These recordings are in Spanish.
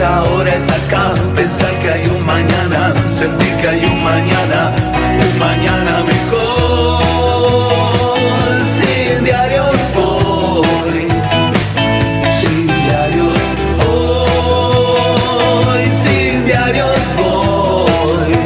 ahora es acá, pensar que hay un mañana, sentir que hay un mañana mejor. Sin diarios voy, sin diarios voy, sin diarios voy.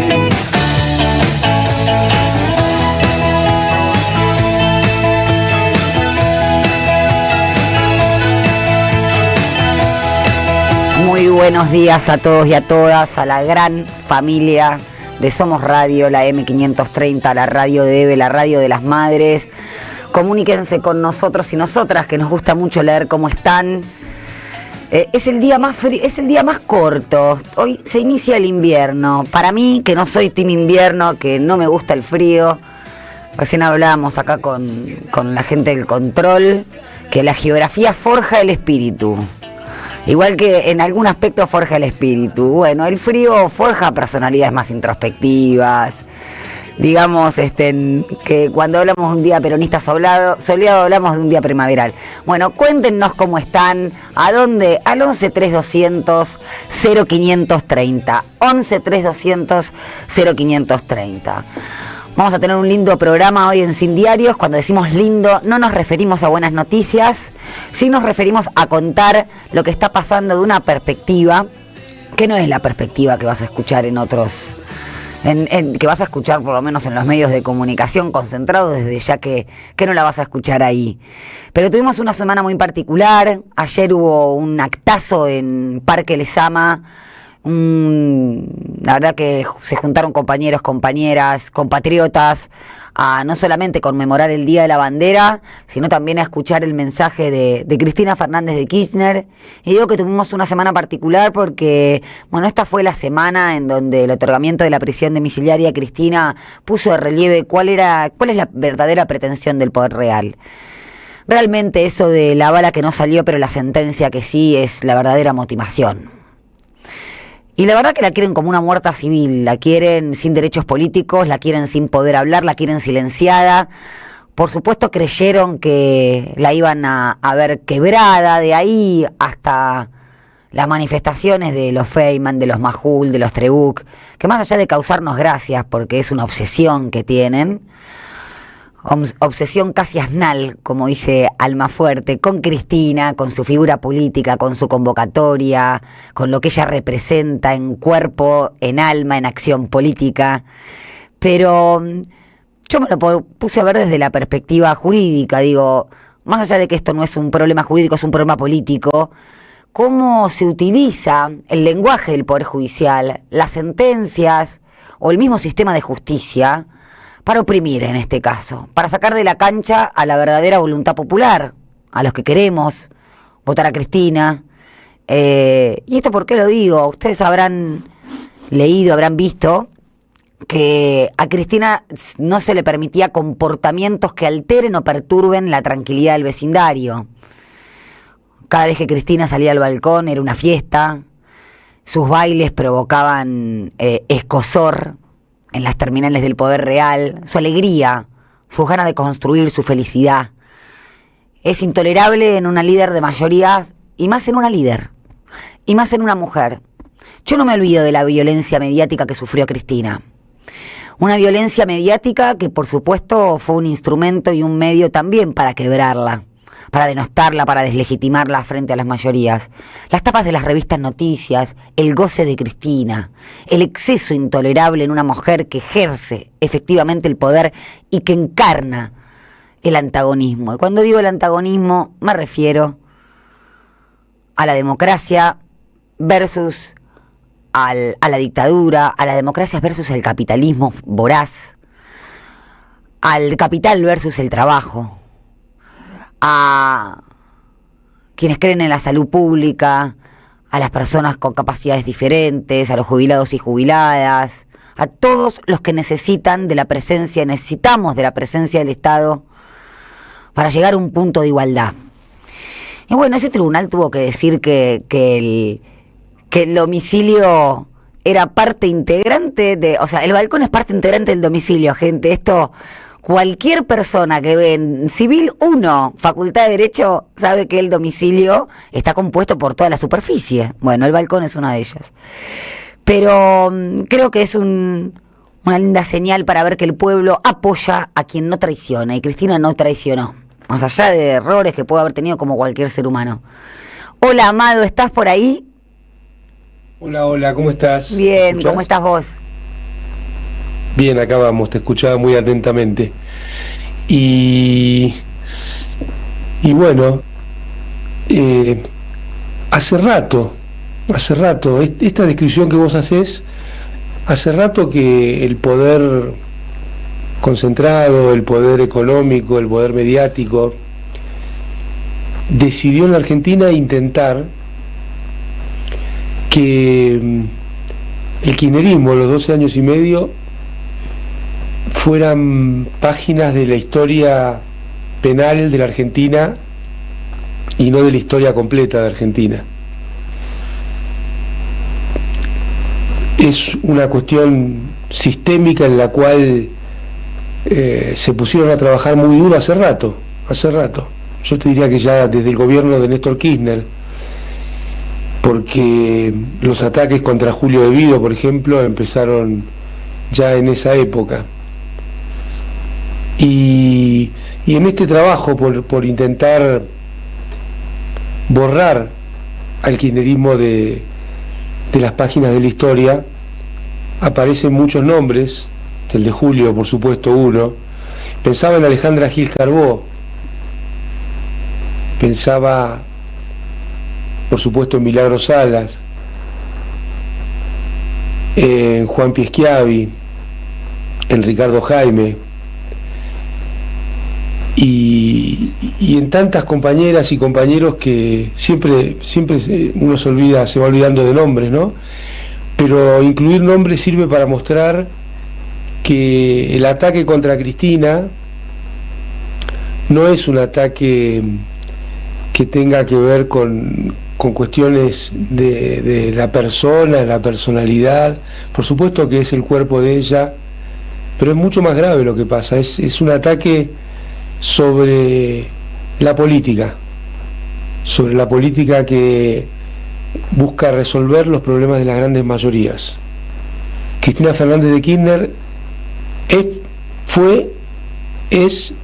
Muy buenos días a todos y a todas, a la gran familia de Somos Radio, la M530, la radio de Eve, la radio de las madres. Comuníquense con nosotros y nosotras, que nos gusta mucho leer cómo están. Es el día más es el día más corto. Hoy se inicia el invierno. Para mí, que no soy team invierno, que no me gusta el frío. Recién hablábamos acá con la gente del control, que la geografía forja el espíritu. Igual que en algún aspecto forja el espíritu. Bueno, el frío forja personalidades más introspectivas. Digamos que cuando hablamos de un día peronista soleado hablamos de un día primaveral. Bueno, cuéntenos cómo están, a dónde, al 11 3200 0530. 11 3200 0530. Vamos a tener un lindo programa hoy en Sin Diarios. Cuando decimos lindo, no nos referimos a buenas noticias, sí nos referimos a contar lo que está pasando de una perspectiva que no es la perspectiva que vas a escuchar en otros, que vas a escuchar por lo menos en los medios de comunicación concentrados, desde ya que no la vas a escuchar ahí. Pero tuvimos una semana muy particular. Ayer hubo un actazo en Parque Lezama. La verdad que se juntaron compañeros, compañeras, compatriotas a no solamente conmemorar el Día de la Bandera, sino también a escuchar el mensaje de Cristina Fernández de Kirchner. Y digo que tuvimos una semana particular porque, bueno, esta fue la semana en donde el otorgamiento de la prisión domiciliaria a Cristina puso de relieve cuál es la verdadera pretensión del poder real. Realmente eso de la bala que no salió pero la sentencia que sí es la verdadera motivación. Y la verdad que la quieren como una muerta civil, la quieren sin derechos políticos, la quieren sin poder hablar, la quieren silenciada. Por supuesto creyeron que la iban a ver quebrada, de ahí hasta las manifestaciones de los Feynman, de los Majul, de los Trebuch, que más allá de causarnos gracias, porque es una obsesión que tienen, obsesión casi asnal, como dice Almafuerte, con Cristina, con su figura política, con su convocatoria, con lo que ella representa en cuerpo, en alma, en acción política. Pero yo me lo puse a ver desde la perspectiva jurídica. Digo, más allá de que esto no es un problema jurídico, es un problema político, cómo se utiliza el lenguaje del Poder Judicial, las sentencias o el mismo sistema de justicia para oprimir, en este caso, para sacar de la cancha a la verdadera voluntad popular, a los que queremos votar a Cristina. ¿Y esto por qué lo digo? Ustedes habrán leído, habrán visto que a Cristina no se le permitía comportamientos que alteren o perturben la tranquilidad del vecindario. Cada vez que Cristina salía al balcón era una fiesta, sus bailes provocaban escozor en las terminales del poder real, su alegría, sus ganas de construir, su felicidad. Es intolerable en una líder de mayorías, y más en una líder, y más en una mujer. Yo no me olvido de la violencia mediática que sufrió Cristina. Una violencia mediática que por supuesto fue un instrumento y un medio también para quebrarla, para denostarla, para deslegitimarla frente a las mayorías. Las tapas de las revistas Noticias, el goce de Cristina, el exceso intolerable en una mujer que ejerce efectivamente el poder y que encarna el antagonismo. Y cuando digo el antagonismo me refiero a la democracia versus a la dictadura, a la democracia versus el capitalismo voraz, al capital versus el trabajo, a quienes creen en la salud pública, a las personas con capacidades diferentes, a los jubilados y jubiladas, a todos los que necesitamos de la presencia del Estado para llegar a un punto de igualdad. Y bueno, ese tribunal tuvo que decir que el domicilio era parte integrante o sea, el balcón es parte integrante del domicilio, gente. Esto cualquier persona que ve en Civil 1, Facultad de Derecho, sabe que el domicilio está compuesto por toda la superficie. Bueno, el balcón es una de ellas. Pero creo que es una linda señal para ver que el pueblo apoya a quien no traiciona, y Cristina no traicionó, más allá de errores que puede haber tenido como cualquier ser humano. Hola, Amado, ¿estás por ahí? Hola, ¿cómo estás? Bien, ¿cómo estás vos? Bien, acá vamos, te escuchaba muy atentamente. Y bueno, hace rato, esta descripción que vos hacés, hace rato que el poder concentrado, el poder económico, el poder mediático, decidió en la Argentina intentar que el kirchnerismo, los 12 años y medio, fueran páginas de la historia penal de la Argentina y no de la historia completa de Argentina. Es una cuestión sistémica en la cual se pusieron a trabajar muy duro hace rato. Yo te diría que ya desde el gobierno de Néstor Kirchner, porque los ataques contra Julio De Vido, por ejemplo, empezaron ya en esa época. Y en este trabajo por intentar borrar al kirchnerismo de las páginas de la historia, aparecen muchos nombres, el de Julio, por supuesto, uno. Pensaba en Alejandra Gil Carbó, pensaba, por supuesto, en Milagro Salas, en Juan Pieschiavi, en Ricardo Jaime, y en tantas compañeras y compañeros que siempre uno se va olvidando de nombres, ¿no? Pero incluir nombres sirve para mostrar que el ataque contra Cristina no es un ataque que tenga que ver con cuestiones de la persona, la personalidad. Por supuesto que es el cuerpo de ella, pero es mucho más grave lo que pasa. Es un ataque sobre la política que busca resolver los problemas de las grandes mayorías. Cristina Fernández de Kirchner es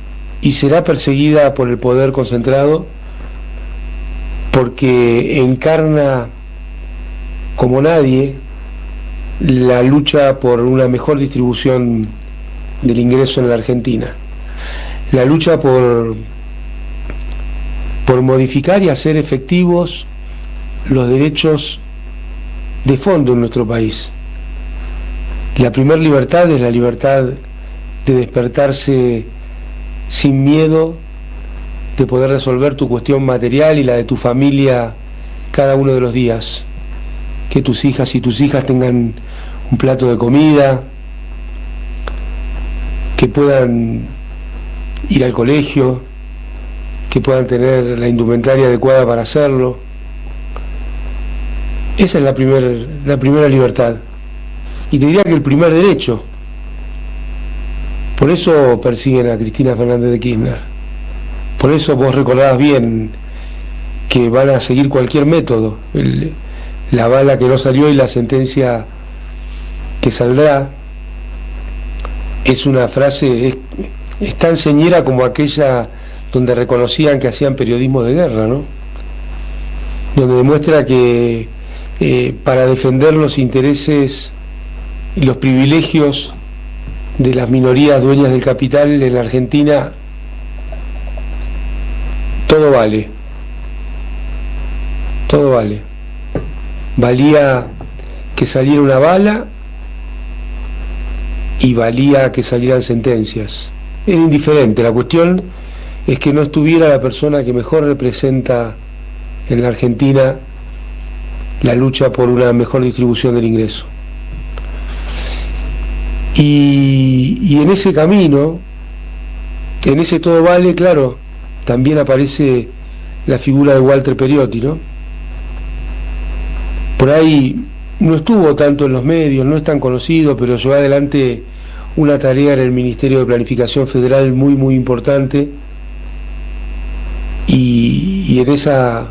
y será perseguida por el poder concentrado porque encarna como nadie la lucha por una mejor distribución del ingreso en la Argentina, la lucha por modificar y hacer efectivos los derechos de fondo en nuestro país. La primera libertad es la libertad de despertarse sin miedo, de poder resolver tu cuestión material y la de tu familia cada uno de los días. Que tus hijas y tus hijas tengan un plato de comida, que puedan ir al colegio, que puedan tener la indumentaria adecuada para hacerlo. Esa es la primera libertad. Y te diría que el primer derecho. Por eso persiguen a Cristina Fernández de Kirchner. Por eso vos recordabas bien que van a seguir cualquier método. La bala que no salió y la sentencia que saldrá es una frase, es tan señera como aquella donde reconocían que hacían periodismo de guerra, ¿no? Donde demuestra que para defender los intereses y los privilegios de las minorías dueñas del capital en la Argentina, todo vale. Todo vale. Valía que saliera una bala y valía que salieran sentencias. Era indiferente. La cuestión es que no estuviera la persona que mejor representa en la Argentina la lucha por una mejor distribución del ingreso. Y en ese camino, en ese todo vale, claro, también aparece la figura de Walter Periotti, ¿no? Por ahí no estuvo tanto en los medios, no es tan conocido, pero llevó adelante una tarea en el Ministerio de Planificación Federal muy importante, y en esa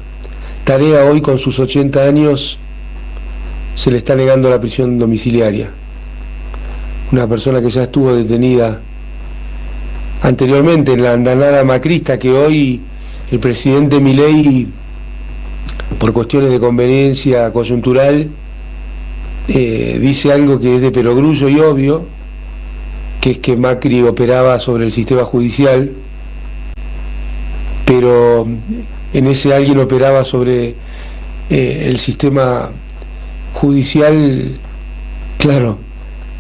tarea hoy, con sus 80 años, se le está negando la prisión domiciliaria. Una persona que ya estuvo detenida anteriormente en la andanada macrista, que hoy el presidente Milei, por cuestiones de conveniencia coyuntural, dice algo que es de perogrullo y obvio, que es que Macri operaba sobre el sistema judicial, pero en ese alguien operaba sobre el sistema judicial. Claro,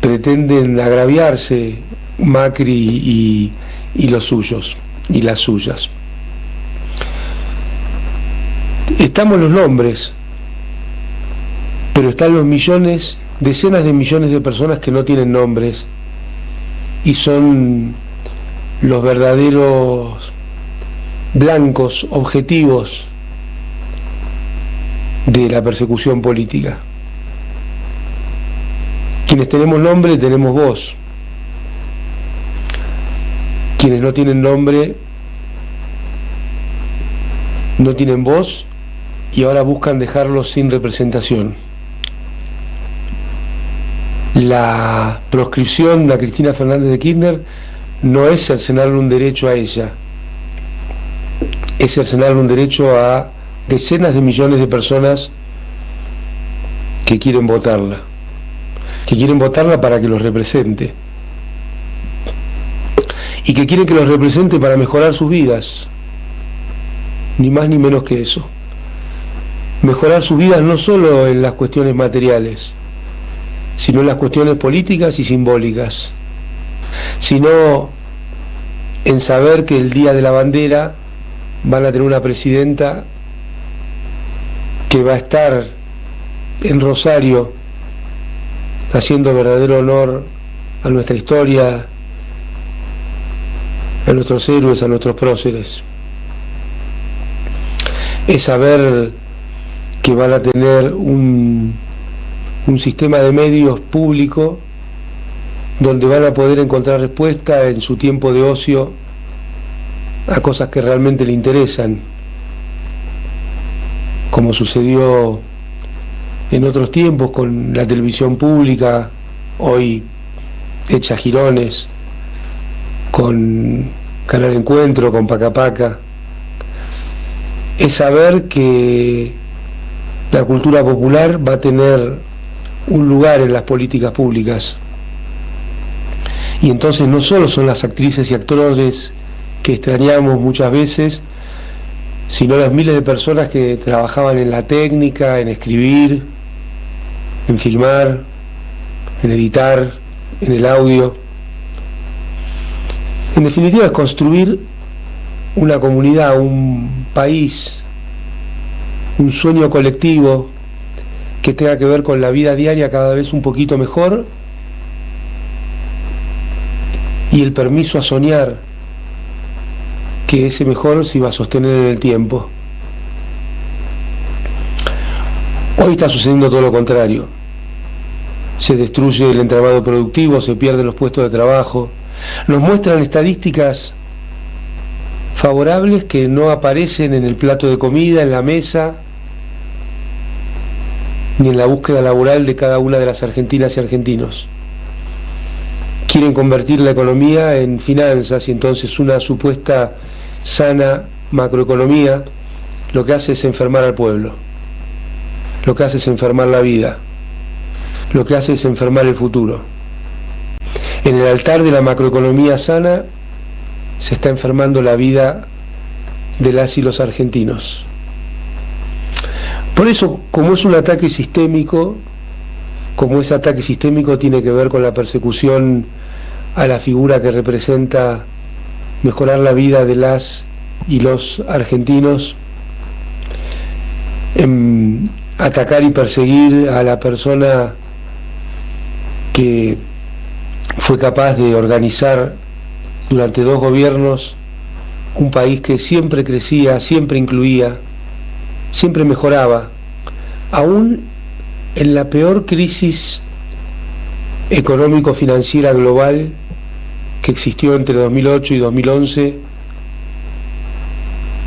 pretenden agraviarse Macri y los suyos y las suyas. Estamos los nombres, pero están los millones, decenas de millones de personas que no tienen nombres y son los verdaderos blancos objetivos de la persecución política. Quienes tenemos nombre tenemos voz. Quienes no tienen nombre no tienen voz y ahora buscan dejarlos sin representación. La proscripción a Cristina Fernández de Kirchner no es cercenarle un derecho a ella, es cercenarle un derecho a decenas de millones de personas que quieren votarla para que los represente, y que quieren que los represente para mejorar sus vidas, ni más ni menos que eso. Mejorar sus vidas no solo en las cuestiones materiales, sino en las cuestiones políticas y simbólicas, sino en saber que el día de la bandera van a tener una presidenta que va a estar en Rosario haciendo verdadero honor a nuestra historia, a nuestros héroes, a nuestros próceres. Es saber que van a tener un sistema de medios público donde van a poder encontrar respuesta en su tiempo de ocio a cosas que realmente le interesan, como sucedió en otros tiempos con la televisión pública, hoy hecha girones, con Canal Encuentro, con Paca Paca. Es saber que la cultura popular va a tener un lugar en las políticas públicas, y entonces no solo son las actrices y actores que extrañamos muchas veces, sino las miles de personas que trabajaban en la técnica, en escribir, en filmar, en editar, en el audio. En definitiva, es construir una comunidad, un país, un sueño colectivo que tenga que ver con la vida diaria cada vez un poquito mejor, y el permiso a soñar que ese mejor se iba a sostener en el tiempo. Hoy está sucediendo todo lo contrario. Se destruye el entramado productivo, se pierden los puestos de trabajo. Nos muestran estadísticas favorables que no aparecen en el plato de comida, en la mesa, ni en la búsqueda laboral de cada una de las argentinas y argentinos. Quieren convertir la economía en finanzas, y entonces una supuesta sana macroeconomía lo que hace es enfermar al pueblo, lo que hace es enfermar la vida, lo que hace es enfermar el futuro. En el altar de la macroeconomía sana se está enfermando la vida de las y los argentinos. Por eso, como es un ataque sistémico, como ese ataque sistémico tiene que ver con la persecución a la figura que representa mejorar la vida de las y los argentinos, atacar y perseguir a la persona que fue capaz de organizar durante 2 gobiernos un país que siempre crecía, siempre incluía, siempre mejoraba, aún en la peor crisis económico-financiera global que existió entre 2008 y 2011,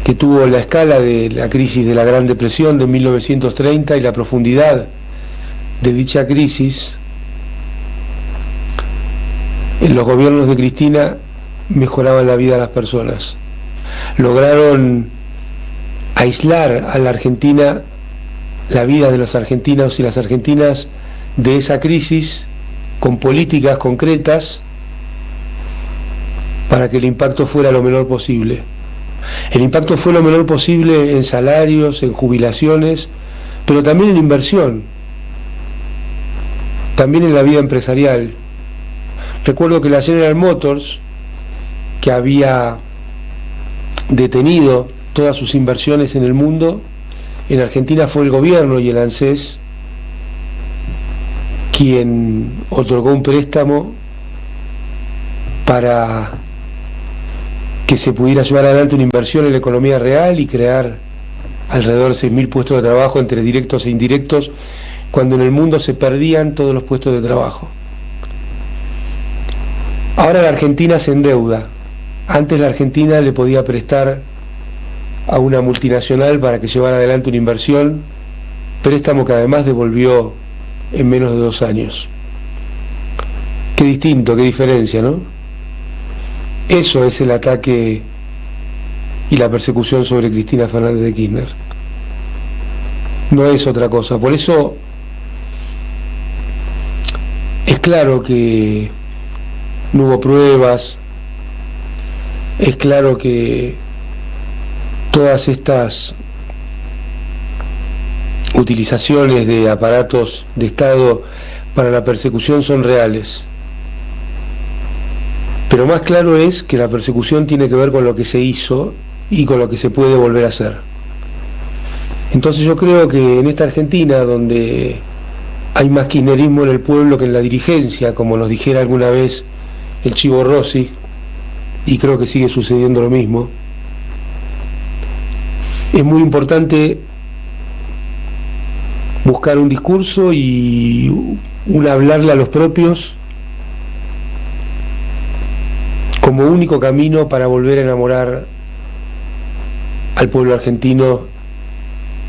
que tuvo la escala de la crisis de la Gran Depresión de 1930 y la profundidad de dicha crisis, en los gobiernos de Cristina mejoraban la vida de las personas. Lograron aislar a la Argentina, la vida de los argentinos y las argentinas de esa crisis con políticas concretas para que el impacto fuera lo menor posible. El impacto fue lo menor posible en salarios, en jubilaciones, pero también en inversión, también en la vida empresarial. Recuerdo que la General Motors, que había detenido todas sus inversiones en el mundo, en Argentina fue el gobierno y el ANSES quien otorgó un préstamo para que se pudiera llevar adelante una inversión en la economía real y crear alrededor de 6.000 puestos de trabajo entre directos e indirectos, cuando en el mundo se perdían todos los puestos de trabajo. Ahora la Argentina se endeuda. Antes la Argentina le podía prestar a una multinacional para que llevara adelante una inversión, préstamo que además devolvió en menos de 2 años. Qué distinto, qué diferencia, ¿no? Eso es el ataque y la persecución sobre Cristina Fernández de Kirchner. No es otra cosa. Por eso es claro que no hubo pruebas, es claro que todas estas utilizaciones de aparatos de Estado para la persecución son reales. Pero más claro es que la persecución tiene que ver con lo que se hizo y con lo que se puede volver a hacer. Entonces yo creo que en esta Argentina, donde hay más kirchnerismo en el pueblo que en la dirigencia, como nos dijera alguna vez el Chivo Rossi, y creo que sigue sucediendo lo mismo, es muy importante buscar un discurso y hablarle a los propios como único camino para volver a enamorar al pueblo argentino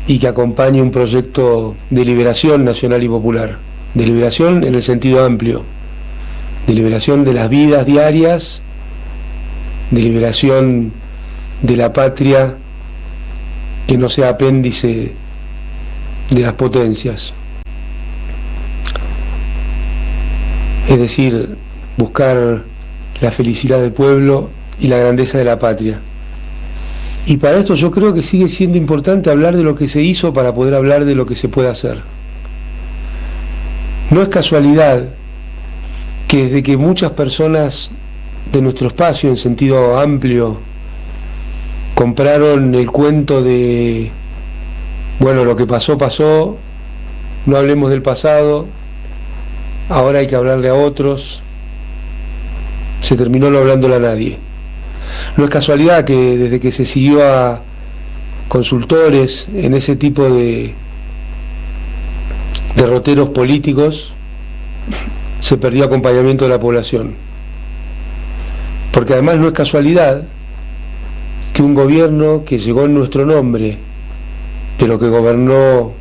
y que acompañe un proyecto de liberación nacional y popular, de liberación en el sentido amplio, de liberación de las vidas diarias, de liberación de la patria que no sea apéndice de las potencias. Es decir, buscar la felicidad del pueblo y la grandeza de la patria. Y para esto yo creo que sigue siendo importante hablar de lo que se hizo para poder hablar de lo que se puede hacer. No es casualidad que desde que muchas personas de nuestro espacio, en sentido amplio, compraron el cuento de, bueno, lo que pasó, pasó, no hablemos del pasado, ahora hay que hablarle a otros, se terminó no hablándole a nadie. No es casualidad que desde que se siguió a consultores en ese tipo de derroteros políticos, se perdió acompañamiento de la población. Porque además no es casualidad que un gobierno que llegó en nuestro nombre, pero que gobernó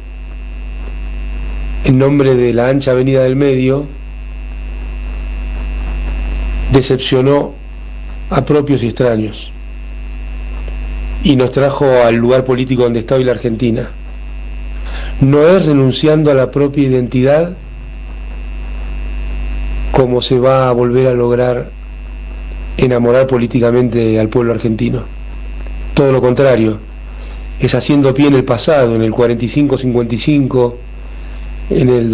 en nombre de la ancha avenida del medio, decepcionó a propios y extraños y nos trajo al lugar político donde está hoy la Argentina. No es renunciando a la propia identidad como se va a volver a lograr enamorar políticamente al pueblo argentino. Todo lo contrario, es haciendo pie en el pasado, en el 45-55, en el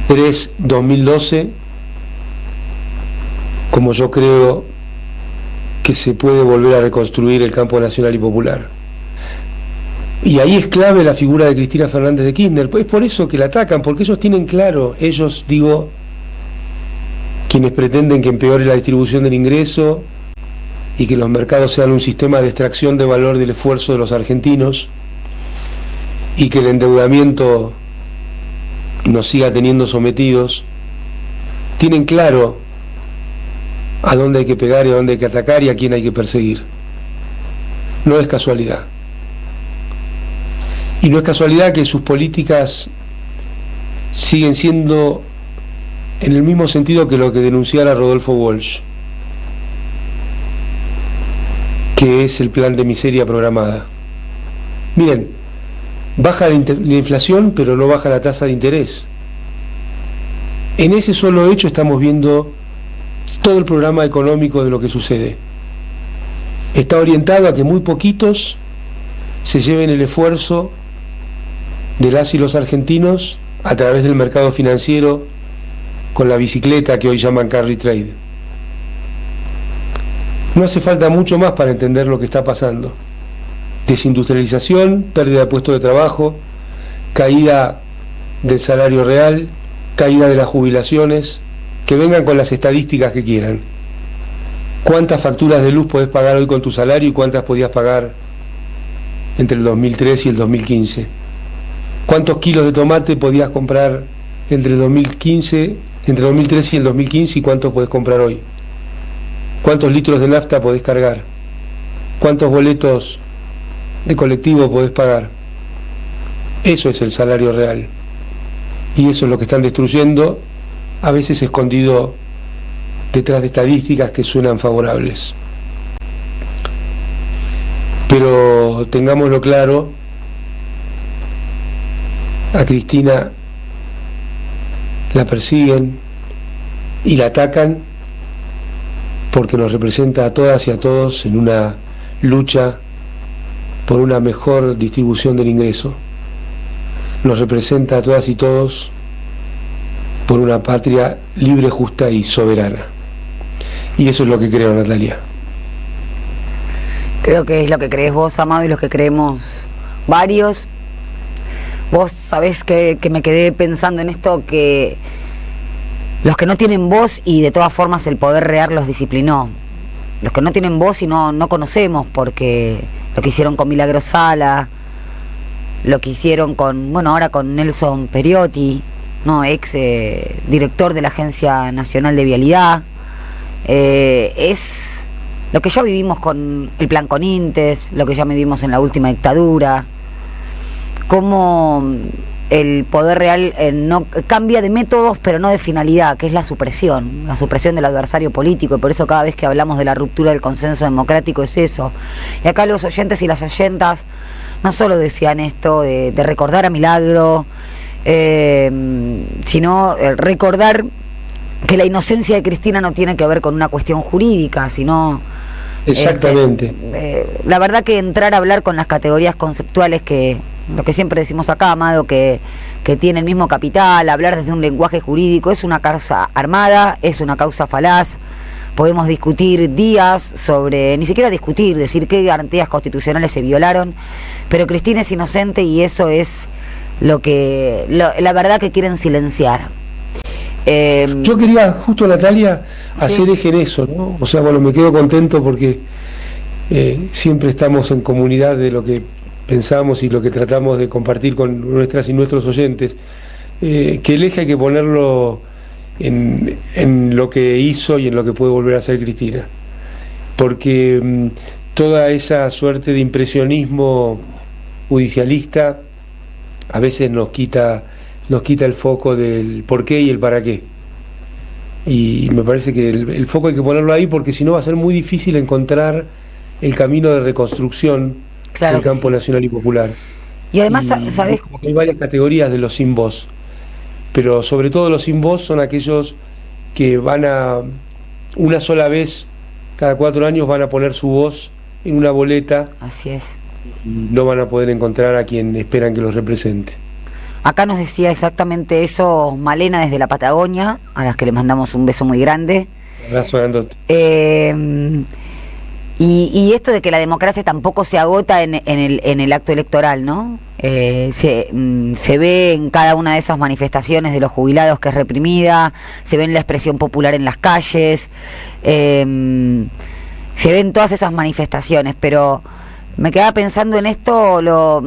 2003-2012, como yo creo que se puede volver a reconstruir el campo nacional y popular. Y ahí es clave la figura de Cristina Fernández de Kirchner. Es por eso que la atacan, porque ellos tienen claro, ellos, digo, quienes pretenden que empeore la distribución del ingreso y que los mercados sean un sistema de extracción de valor del esfuerzo de los argentinos y que el endeudamiento nos siga teniendo sometidos, tienen claro a dónde hay que pegar y a dónde hay que atacar y a quién hay que perseguir. No es casualidad. Y no es casualidad que sus políticas siguen siendo en el mismo sentido que lo que denunciara Rodolfo Walsh, que es el plan de miseria programada. Miren, baja la inflación, pero no baja la tasa de interés. En ese solo hecho estamos viendo todo el programa económico de lo que sucede. Está orientado a que muy poquitos se lleven el esfuerzo de las y los argentinos a través del mercado financiero con la bicicleta que hoy llaman carry trade. No hace falta mucho más para entender lo que está pasando. Desindustrialización, pérdida de puestos de trabajo, caída del salario real, caída de las jubilaciones, que vengan con las estadísticas que quieran. ¿Cuántas facturas de luz podés pagar hoy con tu salario y cuántas podías pagar entre el 2003 y el 2015? ¿Cuántos kilos de tomate podías comprar entre el 2013 y el 2015 y cuántos podés comprar hoy? ¿Cuántos litros de nafta podés cargar? ¿Cuántos boletos de colectivo podés pagar? Eso es el salario real. Y eso es lo que están destruyendo, a veces escondido detrás de estadísticas que suenan favorables. Pero tengámoslo claro, a Cristina la persiguen y la atacan porque nos representa a todas y a todos en una lucha por una mejor distribución del ingreso. Nos representa a todas y todos por una patria libre, justa y soberana. Y eso es lo que creo, Natalia. Creo que es lo que crees vos, Amado, y lo que creemos varios. Vos sabés que me quedé pensando en esto, que los que no tienen voz y de todas formas el poder real los disciplinó. Los que no tienen voz y no conocemos, porque lo que hicieron con Milagro Sala, lo que hicieron con, bueno, ahora con Nelson Periotti, ¿no? Ex director de la Agencia Nacional de Vialidad, es lo que ya vivimos con el plan Conintes, lo que ya vivimos en la última dictadura, cómo el poder real no cambia de métodos, pero no de finalidad, que es la supresión del adversario político, y por eso cada vez que hablamos de la ruptura del consenso democrático es eso. Y acá los oyentes y las oyentas no solo decían esto de recordar a Milagro, sino recordar que la inocencia de Cristina no tiene que ver con una cuestión jurídica, sino... Exactamente. La verdad que entrar a hablar con las categorías conceptuales, que lo que siempre decimos acá, Amado, que tiene el mismo capital, hablar desde un lenguaje jurídico, es una causa armada, es una causa falaz. Podemos discutir días sobre, ni siquiera discutir, decir qué garantías constitucionales se violaron, pero Cristina es inocente y eso es la verdad que quieren silenciar. Yo quería justo, Natalia, hacer eje en eso, ¿no? O sea, bueno, me quedo contento porque siempre estamos en comunidad de lo que pensamos y lo que tratamos de compartir con nuestras y nuestros oyentes, que el eje hay que ponerlo en lo que hizo y en lo que puede volver a hacer Cristina, porque toda esa suerte de impresionismo judicialista a veces nos quita el foco del por qué y el para qué, y me parece que el foco hay que ponerlo ahí, porque si no va a ser muy difícil encontrar el camino de reconstrucción del campo nacional y popular. Y además, ¿sabes? Como que hay varias categorías de los sin voz, pero sobre todo los sin voz son aquellos que van a, una sola vez cada 4 años, van a poner su voz en una boleta. Así es. Y no van a poder encontrar a quien esperan que los represente. Acá nos decía exactamente eso Malena desde la Patagonia, a las que le mandamos un beso muy grande. Un abrazo grandote. Y esto de que la democracia tampoco se agota en el acto electoral, ¿no? Se ve en cada una de esas manifestaciones de los jubilados que es reprimida, se ve en la expresión popular en las calles, se ven todas esas manifestaciones, pero me quedaba pensando en esto, lo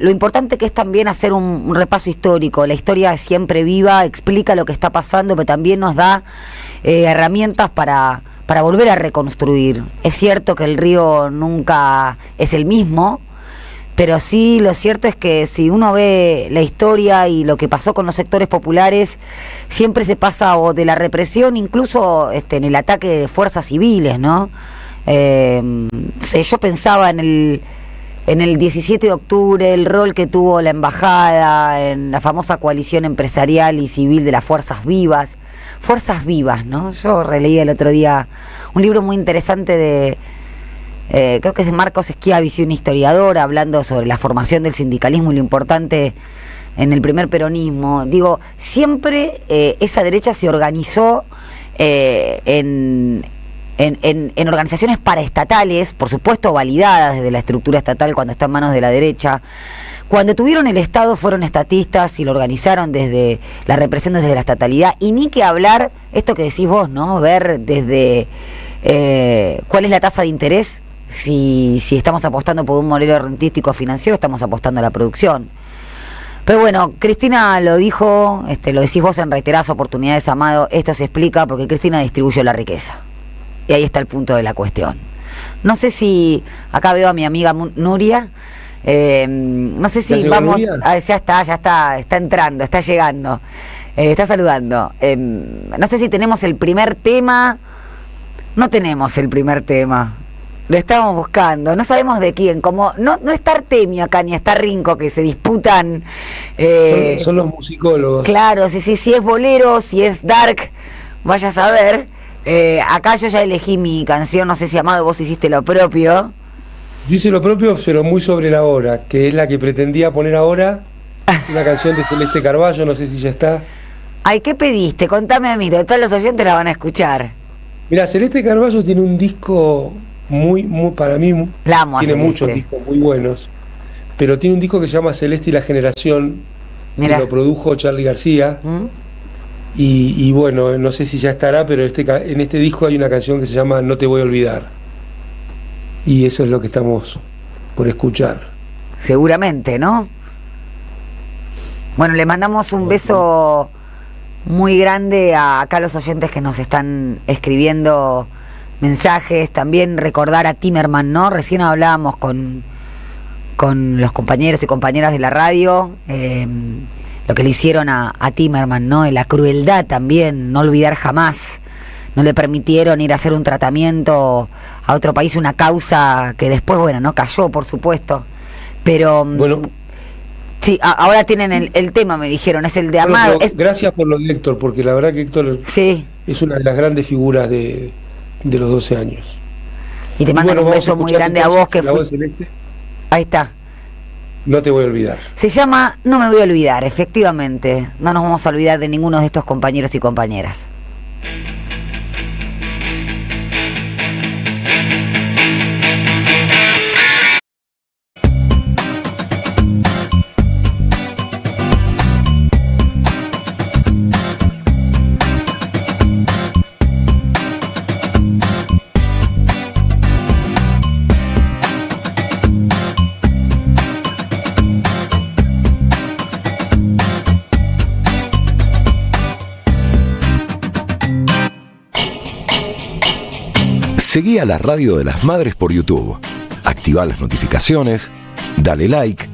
importante que es también hacer un repaso histórico. La historia es siempre viva, explica lo que está pasando, pero también nos da herramientas para volver a reconstruir. Es cierto que el río nunca es el mismo, pero sí lo cierto es que si uno ve la historia y lo que pasó con los sectores populares, siempre se pasa o de la represión, incluso en el ataque de fuerzas civiles, ¿no? Yo pensaba en el 17 de octubre, el rol que tuvo la embajada en la famosa coalición empresarial y civil de las Fuerzas Vivas, ¿no? Yo releí el otro día un libro muy interesante de creo que es de Marcos Schiavici, un historiador, hablando sobre la formación del sindicalismo y lo importante en el primer peronismo. Digo, siempre esa derecha se organizó en organizaciones paraestatales, por supuesto validadas desde la estructura estatal cuando está en manos de la derecha. Cuando tuvieron el Estado fueron estatistas y lo organizaron desde la represión, desde la estatalidad, y ni que hablar, esto que decís vos, ¿no? Ver desde cuál es la tasa de interés, si estamos apostando por un modelo rentístico financiero, estamos apostando a la producción. Pero bueno, Cristina lo dijo, lo decís vos en reiteradas oportunidades, Amado, esto se explica porque Cristina distribuyó la riqueza. Y ahí está el punto de la cuestión. No sé si, acá veo a mi amiga Nuria, no sé si vamos, ya está entrando, está llegando, está saludando. No sé si tenemos el primer tema, no tenemos el primer tema, lo estamos buscando, no sabemos de quién, como no está Artemio acá ni está Rinco que se disputan. Son los musicólogos. Claro, si es bolero, si es dark, vaya a saber. Acá yo ya elegí mi canción, no sé si Amado vos hiciste lo propio. Yo hice lo propio, pero muy sobre la hora, que es la que pretendía poner ahora, una canción de Celeste Carballo, no sé si ya está. Ay, ¿qué pediste? Contame a mí, todos los oyentes la van a escuchar. Mira, Celeste Carballo tiene un disco muy, para mí, la amo, tiene Celeste. Muchos discos muy buenos, pero tiene un disco que se llama Celeste y la Generación, Mirá. que lo produjo Charly García. Y bueno, no sé si ya estará, pero en este disco hay una canción que se llama No te voy a olvidar. Y eso es lo que estamos por escuchar. Seguramente, ¿no? Bueno, le mandamos un beso muy grande a acá los oyentes que nos están escribiendo mensajes. También recordar a Timerman, ¿no? Recién hablábamos con los compañeros y compañeras de la radio, lo que le hicieron a Timerman, ¿no? La crueldad también, no olvidar jamás. No le permitieron ir a hacer un tratamiento a otro país, una causa que después, bueno, no cayó, por supuesto. Pero bueno, sí, ahora tienen el tema, me dijeron, es el de Amado. Gracias por lo de Héctor, porque la verdad que Héctor sí, es una de las grandes figuras de los 12 años. Y te mandan un beso muy grande a vos que Celeste. Ahí está. No te voy a olvidar. Se llama No me voy a olvidar, efectivamente. No nos vamos a olvidar de ninguno de estos compañeros y compañeras. Seguí a la Radio de las Madres por YouTube. Activá las notificaciones, dale like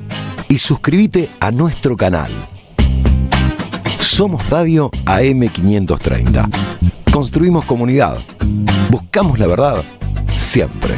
y suscríbete a nuestro canal. Somos Radio AM530. Construimos comunidad. Buscamos la verdad siempre.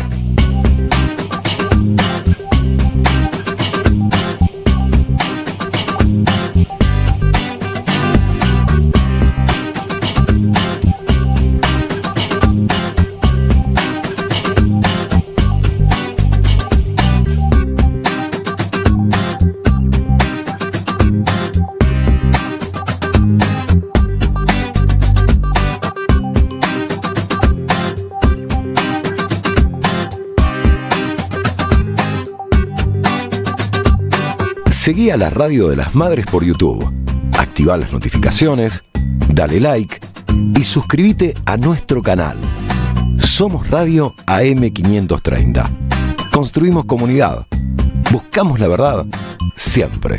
Seguí a la Radio de las Madres por YouTube. Activá las notificaciones, dale like y suscríbete a nuestro canal. Somos Radio AM530. Construimos comunidad. Buscamos la verdad siempre.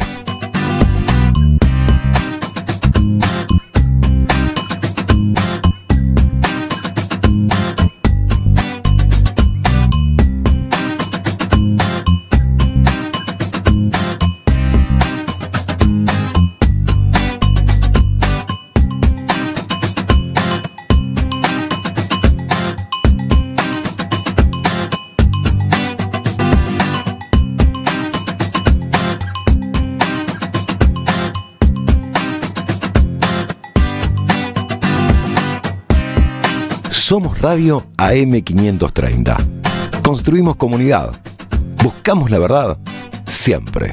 Somos Radio AM530. Construimos comunidad. Buscamos la verdad siempre.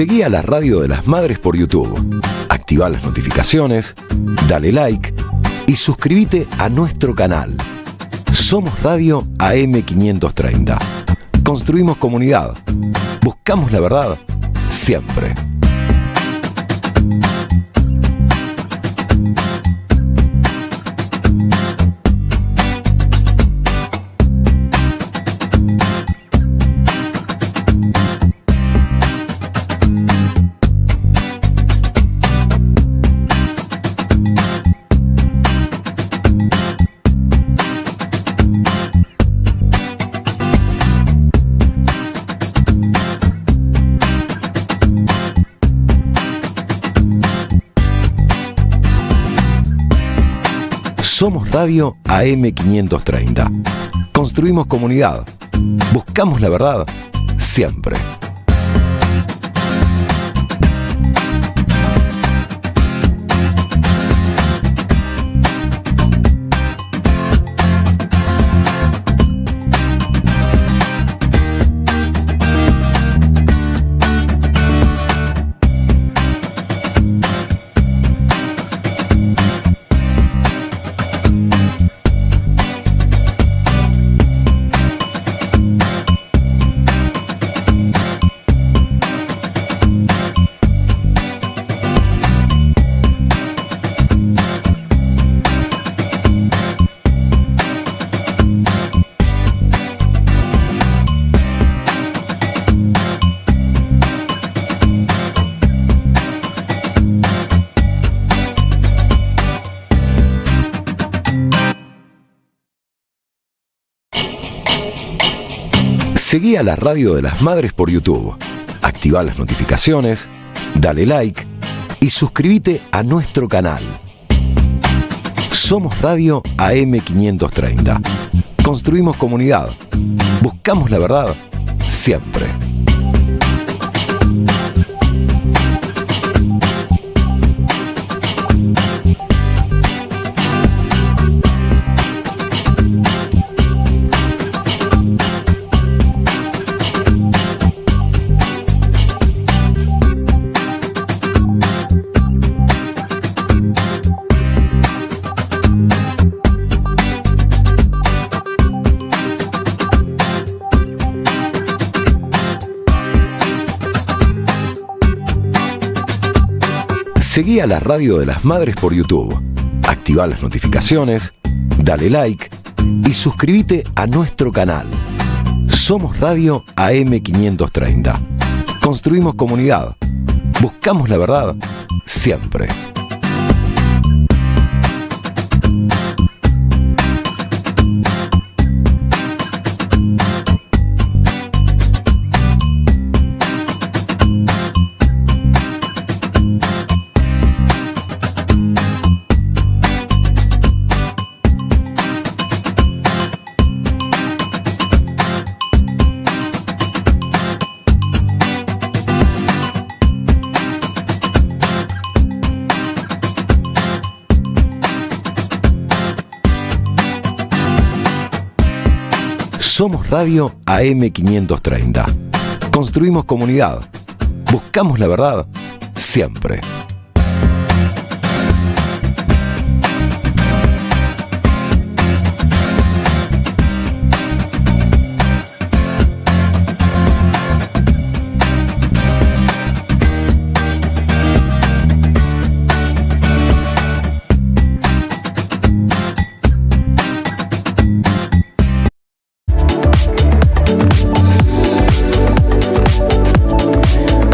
Seguí a la Radio de las Madres por YouTube. Activá las notificaciones, dale like y suscríbete a nuestro canal. Somos Radio AM530. Construimos comunidad. Buscamos la verdad siempre. Somos Radio AM530. Construimos comunidad. Buscamos la verdad siempre. Seguí a la Radio de las Madres por YouTube. Activá las notificaciones, dale like y suscríbete a nuestro canal. Somos Radio AM530. Construimos comunidad. Buscamos la verdad siempre. Seguí a la Radio de las Madres por YouTube. Activá las notificaciones, dale like y suscríbete a nuestro canal. Somos Radio AM530. Construimos comunidad. Buscamos la verdad siempre. Somos Radio AM530. Construimos comunidad. Buscamos la verdad siempre.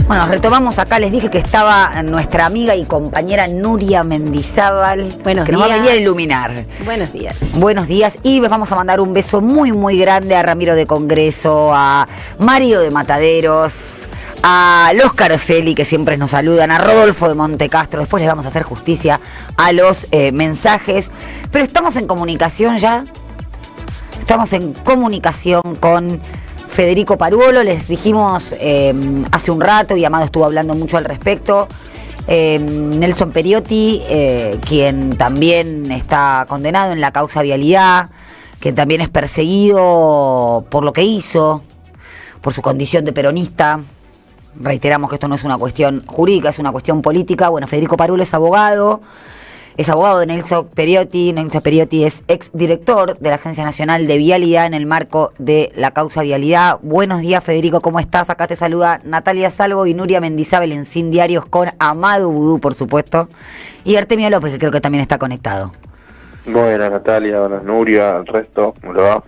Bueno, retomamos acá, les dije que estaba nuestra amiga y compañera Nuria Mendizábal, Buenos que nos va a días. venir a iluminar. Buenos días. Buenos días, y les vamos a mandar un beso muy muy grande a Ramiro de Congreso, a Mario de Mataderos, a los Caroselli, que siempre nos saludan, a Rodolfo de Montecastro. Después les vamos a hacer justicia a los mensajes, pero estamos en comunicación ya. Estamos en comunicación con Federico Paruolo. Les dijimos hace un rato, y Amado estuvo hablando mucho al respecto, Nelson Periotti, quien también está condenado en la causa Vialidad, quien también es perseguido por lo que hizo, por su condición de peronista. Reiteramos que esto no es una cuestión jurídica, es una cuestión política. Bueno, Federico Paruolo es abogado de Nelson Periotti. Nelson Periotti es exdirector de la Agencia Nacional de Vialidad en el marco de la causa Vialidad. Buenos días, Federico, ¿cómo estás? Acá te saluda Natalia Salvo y Nuria Mendizábal en Sin Diarios, con Amado Vudú, por supuesto, y Artemio López, que creo que también está conectado. Buenas, Natalia, buenas, Nuria, el resto, ¿cómo le va?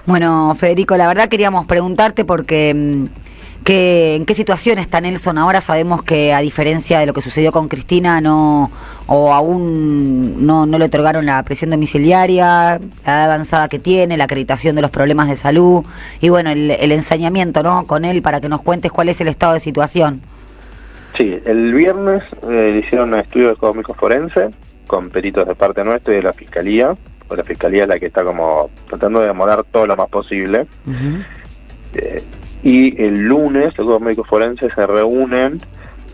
Bueno, Federico, la verdad queríamos preguntarte porque en qué situación está Nelson ahora. Sabemos que, a diferencia de lo que sucedió con Cristina, aún no le otorgaron la prisión domiciliaria, la edad avanzada que tiene, la acreditación de los problemas de salud y bueno, el ensañamiento, ¿no?, con él, para que nos cuentes cuál es el estado de situación. Sí, el viernes le hicieron un estudio económico forense con peritos de parte nuestra y de la Fiscalía, o la Fiscalía es la que está como tratando de demorar todo lo más posible. Y el lunes los dos médicos forenses se reúnen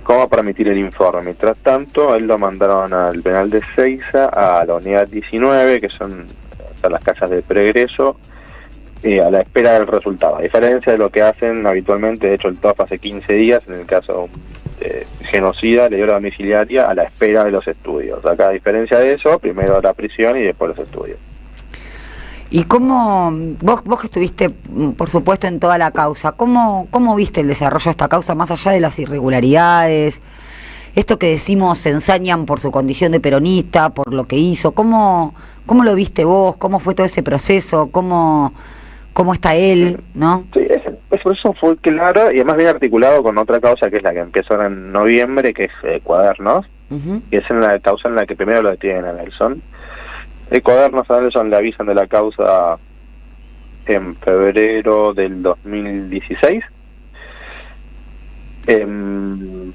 como para emitir el informe. Mientras tanto, a él lo mandaron al penal de Seiza, a la unidad 19, que son las casas de pregreso, a la espera del resultado. A diferencia de lo que hacen habitualmente, de hecho el TOF hace 15 días, en el caso de genocida, le dio la domiciliaria a la espera de los estudios. Acá, a diferencia de eso, primero la prisión y después los estudios. ¿Y cómo, vos que estuviste, por supuesto, en toda la causa, cómo viste el desarrollo de esta causa, más allá de las irregularidades, esto que decimos, se ensañan por su condición de peronista, por lo que hizo? ¿Cómo lo viste vos? ¿Cómo fue todo ese proceso? ¿Cómo está él, no? Sí, ese proceso fue claro y además bien articulado con otra causa, que es la que empezó ahora en noviembre, que es Cuadernos, que es en la causa en la que primero lo detienen a Nelson. Cuadernos a Nelson le avisan de la causa en febrero del 2016. En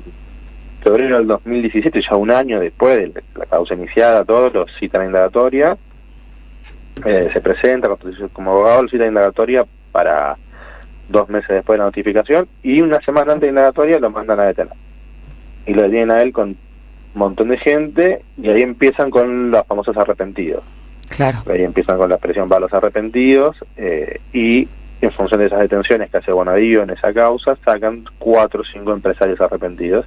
febrero del 2017, ya un año después de la causa iniciada, todos los citan a indagatoria. Se presenta como abogado, lo citan a indagatoria para 2 meses después de la notificación, y una semana antes de la indagatoria lo mandan a detener. Y lo detienen a él con un montón de gente, y ahí empiezan con los famosos arrepentidos. Claro. Ahí empiezan con la presión para los arrepentidos, y en función de esas detenciones que hace Bonadío en esa causa, sacan 4 o 5 empresarios arrepentidos,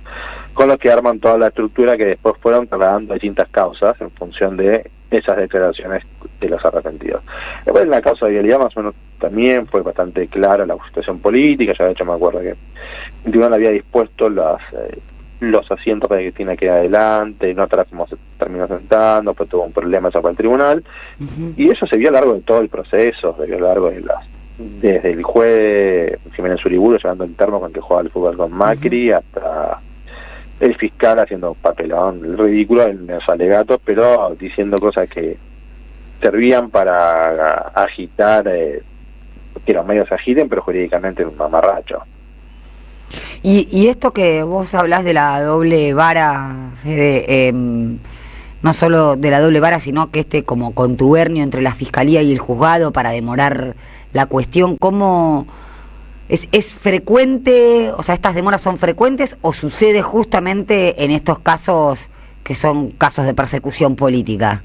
con los que arman toda la estructura que después fueron trasladando a distintas causas en función de esas declaraciones de los arrepentidos. Después, en la causa de Vialidad, más o menos también fue bastante clara la situación política. Ya de hecho me acuerdo que el tribunal había dispuesto los asientos para que Cristina quede adelante, y no atrás como se terminó sentando, pues tuvo un problema eso para el tribunal. Y eso se vio a lo largo de todo el proceso, se vio a lo largo de desde el juez Jiménez Uriburu llevando el termo con que jugaba al fútbol con Macri, hasta el fiscal haciendo papelón ridículo en los alegatos, pero diciendo cosas que servían para agitar, que los medios agiten, pero jurídicamente un mamarracho. Y esto que vos hablás de la doble vara, no solo de la doble vara, sino que como contubernio entre la Fiscalía y el juzgado para demorar la cuestión, ¿cómo es frecuente? O sea, ¿estas demoras son frecuentes o sucede justamente en estos casos que son casos de persecución política?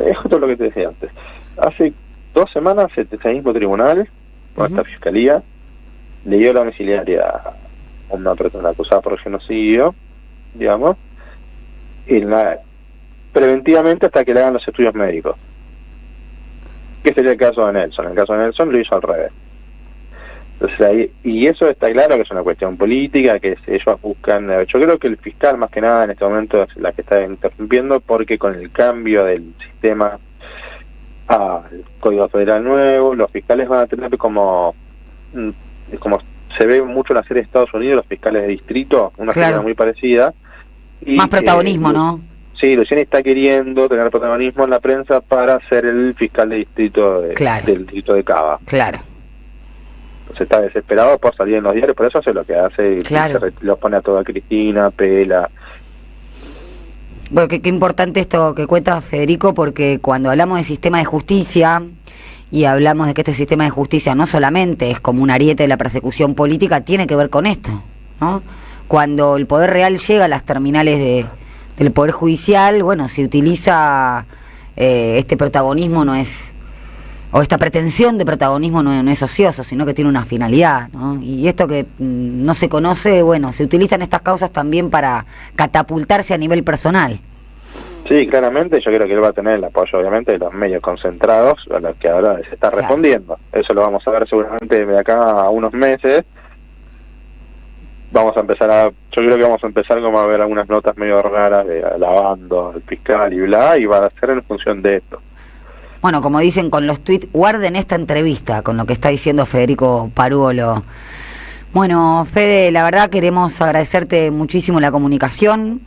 Es justo lo que te decía antes. Hace 2 semanas este mismo tribunal, con esta fiscalía, le dio la domiciliaria a una persona acusada por genocidio, digamos, preventivamente hasta que le hagan los estudios médicos. Que sería el caso de Nelson. En el caso de Nelson lo hizo al revés. Entonces ahí, y eso está claro que es una cuestión política, que ellos buscan. Yo creo que el fiscal más que nada en este momento es la que está interrumpiendo, porque con el cambio del sistema al Código Federal nuevo, los fiscales van a tener como se ve mucho en la serie de Estados Unidos, los fiscales de distrito, una figura muy parecida. Y más protagonismo, ¿no? Sí, Luciani está queriendo tener protagonismo en la prensa para ser el fiscal de distrito del distrito de Cava. Claro. Entonces está desesperado por salir en los diarios, por eso hace lo que hace, lo pone a toda Cristina, pela. Bueno, qué importante esto que cuenta Federico, porque cuando hablamos de sistema de justicia y hablamos de que este sistema de justicia no solamente es como un ariete de la persecución política, tiene que ver con esto, ¿no? Cuando el poder real llega a las terminales del poder judicial, bueno, se utiliza este protagonismo, no es, o esta pretensión de protagonismo no es ocioso, sino que tiene una finalidad, ¿no? Y esto que no se conoce, bueno, se utilizan estas causas también para catapultarse a nivel personal. Sí, claramente, yo creo que él va a tener el apoyo, obviamente, de los medios concentrados, a los que ahora se está respondiendo. Eso lo vamos a ver seguramente de acá a unos meses. Yo creo que vamos a empezar como a ver algunas notas medio raras de alabando al fiscal y bla, y va a ser en función de esto. Bueno, como dicen con los tweets, guarden esta entrevista con lo que está diciendo Federico Paruolo. Bueno, Fede, la verdad queremos agradecerte muchísimo la comunicación.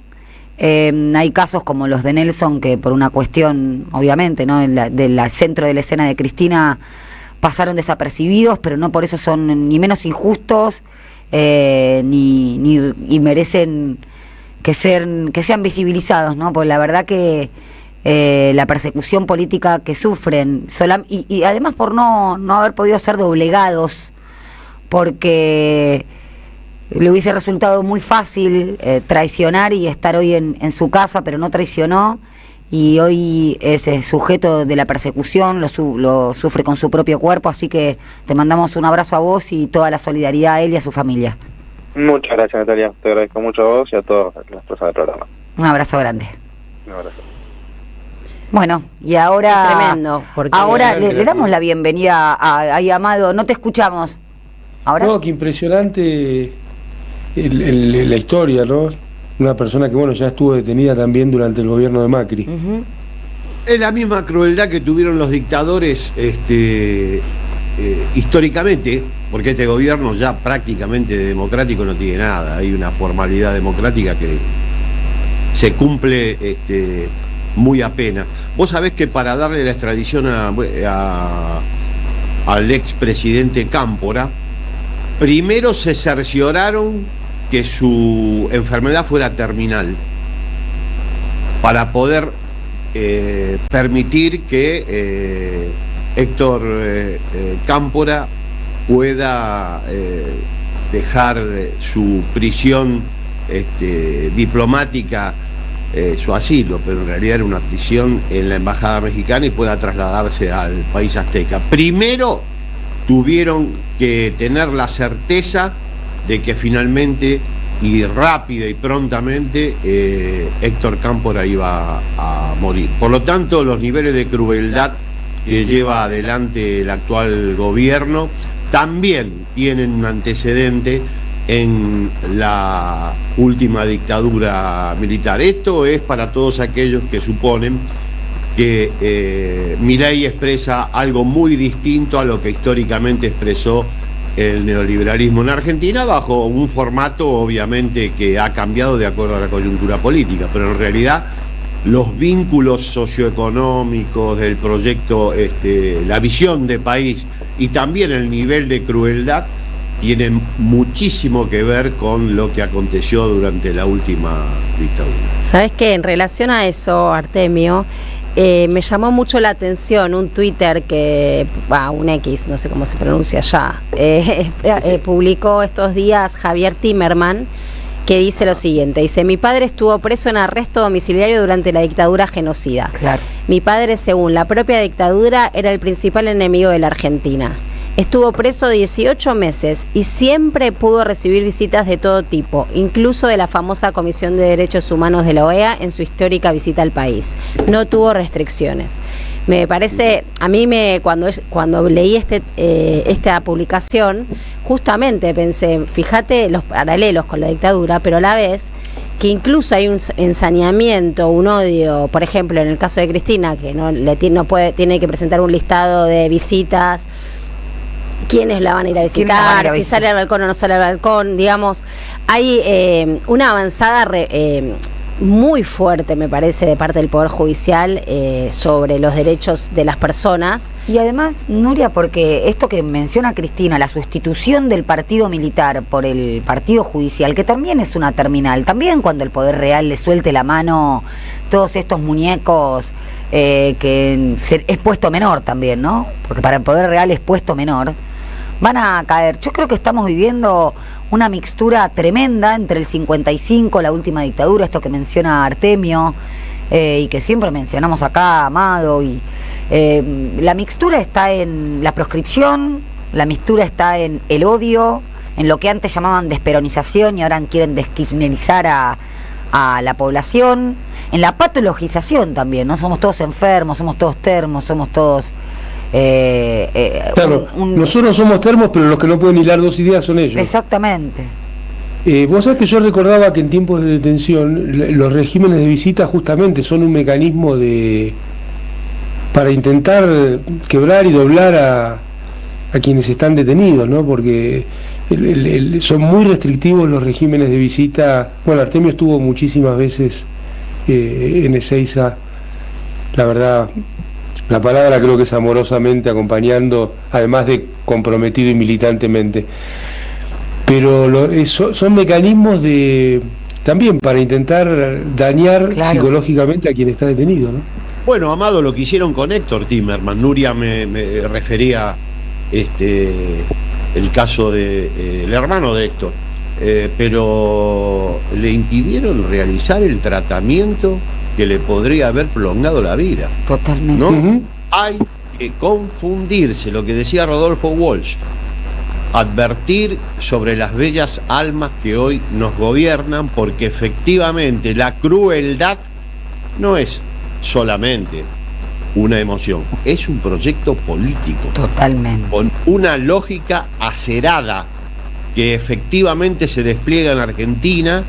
Hay casos como los de Nelson que por una cuestión, obviamente, ¿no?, del centro de la escena de Cristina pasaron desapercibidos, pero no por eso son ni menos injustos, ni merecen que sean visibilizados, ¿no? Porque la verdad que la persecución política que sufren y además por no haber podido ser doblegados, porque le hubiese resultado muy fácil traicionar y estar hoy en su casa, pero no traicionó, y hoy ese sujeto de la persecución lo sufre con su propio cuerpo, así que te mandamos un abrazo a vos y toda la solidaridad a él y a su familia. Muchas gracias, Natalia, te agradezco mucho a vos y a todas las personas del programa. Un abrazo grande. Un abrazo. Bueno, y ahora es tremendo, porque ahora le damos la bienvenida a Amado. No te escuchamos. ¿Ahora? No, qué impresionante la historia, ¿no? Una persona que, bueno, ya estuvo detenida también durante el gobierno de Macri. Uh-huh. Es la misma crueldad que tuvieron los dictadores históricamente, porque este gobierno ya prácticamente democrático no tiene nada. Hay una formalidad democrática que se cumple muy apenas. Vos sabés que para darle la extradición al expresidente Cámpora, primero se cercioraron que su enfermedad fuera terminal, para poder permitir que Héctor Cámpora pueda dejar su prisión diplomática, su asilo, pero en realidad era una prisión en la embajada mexicana, y pueda trasladarse al país azteca. Primero tuvieron que tener la certeza de que finalmente y rápida y prontamente Héctor Cámpora iba a morir. Por lo tanto, los niveles de crueldad que lleva adelante el actual gobierno también tienen un antecedente en la última dictadura militar. Esto es para todos aquellos que suponen que Milei expresa algo muy distinto a lo que históricamente expresó el neoliberalismo en Argentina, bajo un formato obviamente que ha cambiado de acuerdo a la coyuntura política, pero en realidad los vínculos socioeconómicos del proyecto, la visión de país y también el nivel de crueldad tienen muchísimo que ver con lo que aconteció durante la última dictadura. ¿Sabes qué? En relación a eso, Artemio, me llamó mucho la atención un Twitter un X, no sé cómo se pronuncia ya, publicó estos días Javier Timerman, que dice lo siguiente, dice: mi padre estuvo preso en arresto domiciliario durante la dictadura genocida. Claro. Mi padre, según la propia dictadura, era el principal enemigo de la Argentina. Estuvo preso 18 meses y siempre pudo recibir visitas de todo tipo, incluso de la famosa Comisión de Derechos Humanos de la OEA en su histórica visita al país. No tuvo restricciones. Me parece, cuando leí esta publicación, justamente pensé, fíjate los paralelos con la dictadura, pero a la vez que incluso hay un ensañamiento, un odio, por ejemplo, en el caso de Cristina, que tiene que presentar un listado de visitas, quiénes la van a ir a visitar, si sale al balcón o no sale al balcón, digamos, hay una avanzada muy fuerte, me parece, de parte del Poder Judicial sobre los derechos de las personas. Y además, Nuria, porque esto que menciona Cristina, la sustitución del partido militar por el partido judicial, que también es una terminal, también cuando el Poder Real le suelte la mano todos estos muñecos, que es puesto menor también, ¿no? Porque para el Poder Real es puesto menor, van a caer. Yo creo que estamos viviendo una mixtura tremenda entre el 55, la última dictadura, esto que menciona Artemio, y que siempre mencionamos acá, Amado, y la mixtura está en la proscripción, la mixtura está en el odio, en lo que antes llamaban desperonización y ahora quieren deskirchnerizar a la población, en la patologización también, ¿no? Somos todos enfermos, somos todos termos, somos todos... claro, nosotros somos termos, pero los que no pueden hilar dos ideas son ellos. Exactamente. Vos sabés que yo recordaba que en tiempos de detención los regímenes de visita justamente son un mecanismo para intentar quebrar y doblar a quienes están detenidos, ¿no? Porque son muy restrictivos los regímenes de visita. Bueno, Artemio estuvo muchísimas veces en Ezeiza, la verdad. La palabra creo que es amorosamente acompañando, además de comprometido y militantemente. Pero son mecanismos también para intentar dañar psicológicamente a quien está detenido, ¿no? Bueno, Amado, lo que hicieron con Héctor Timerman, Nuria me refería el caso del hermano de Héctor, pero le impidieron realizar el tratamiento que le podría haber prolongado la vida. Totalmente. ¿No? Hay que confundirse, lo que decía Rodolfo Walsh, advertir sobre las bellas almas que hoy nos gobiernan, porque efectivamente la crueldad no es solamente una emoción, es un proyecto político. Totalmente. Con una lógica acerada que efectivamente se despliega en Argentina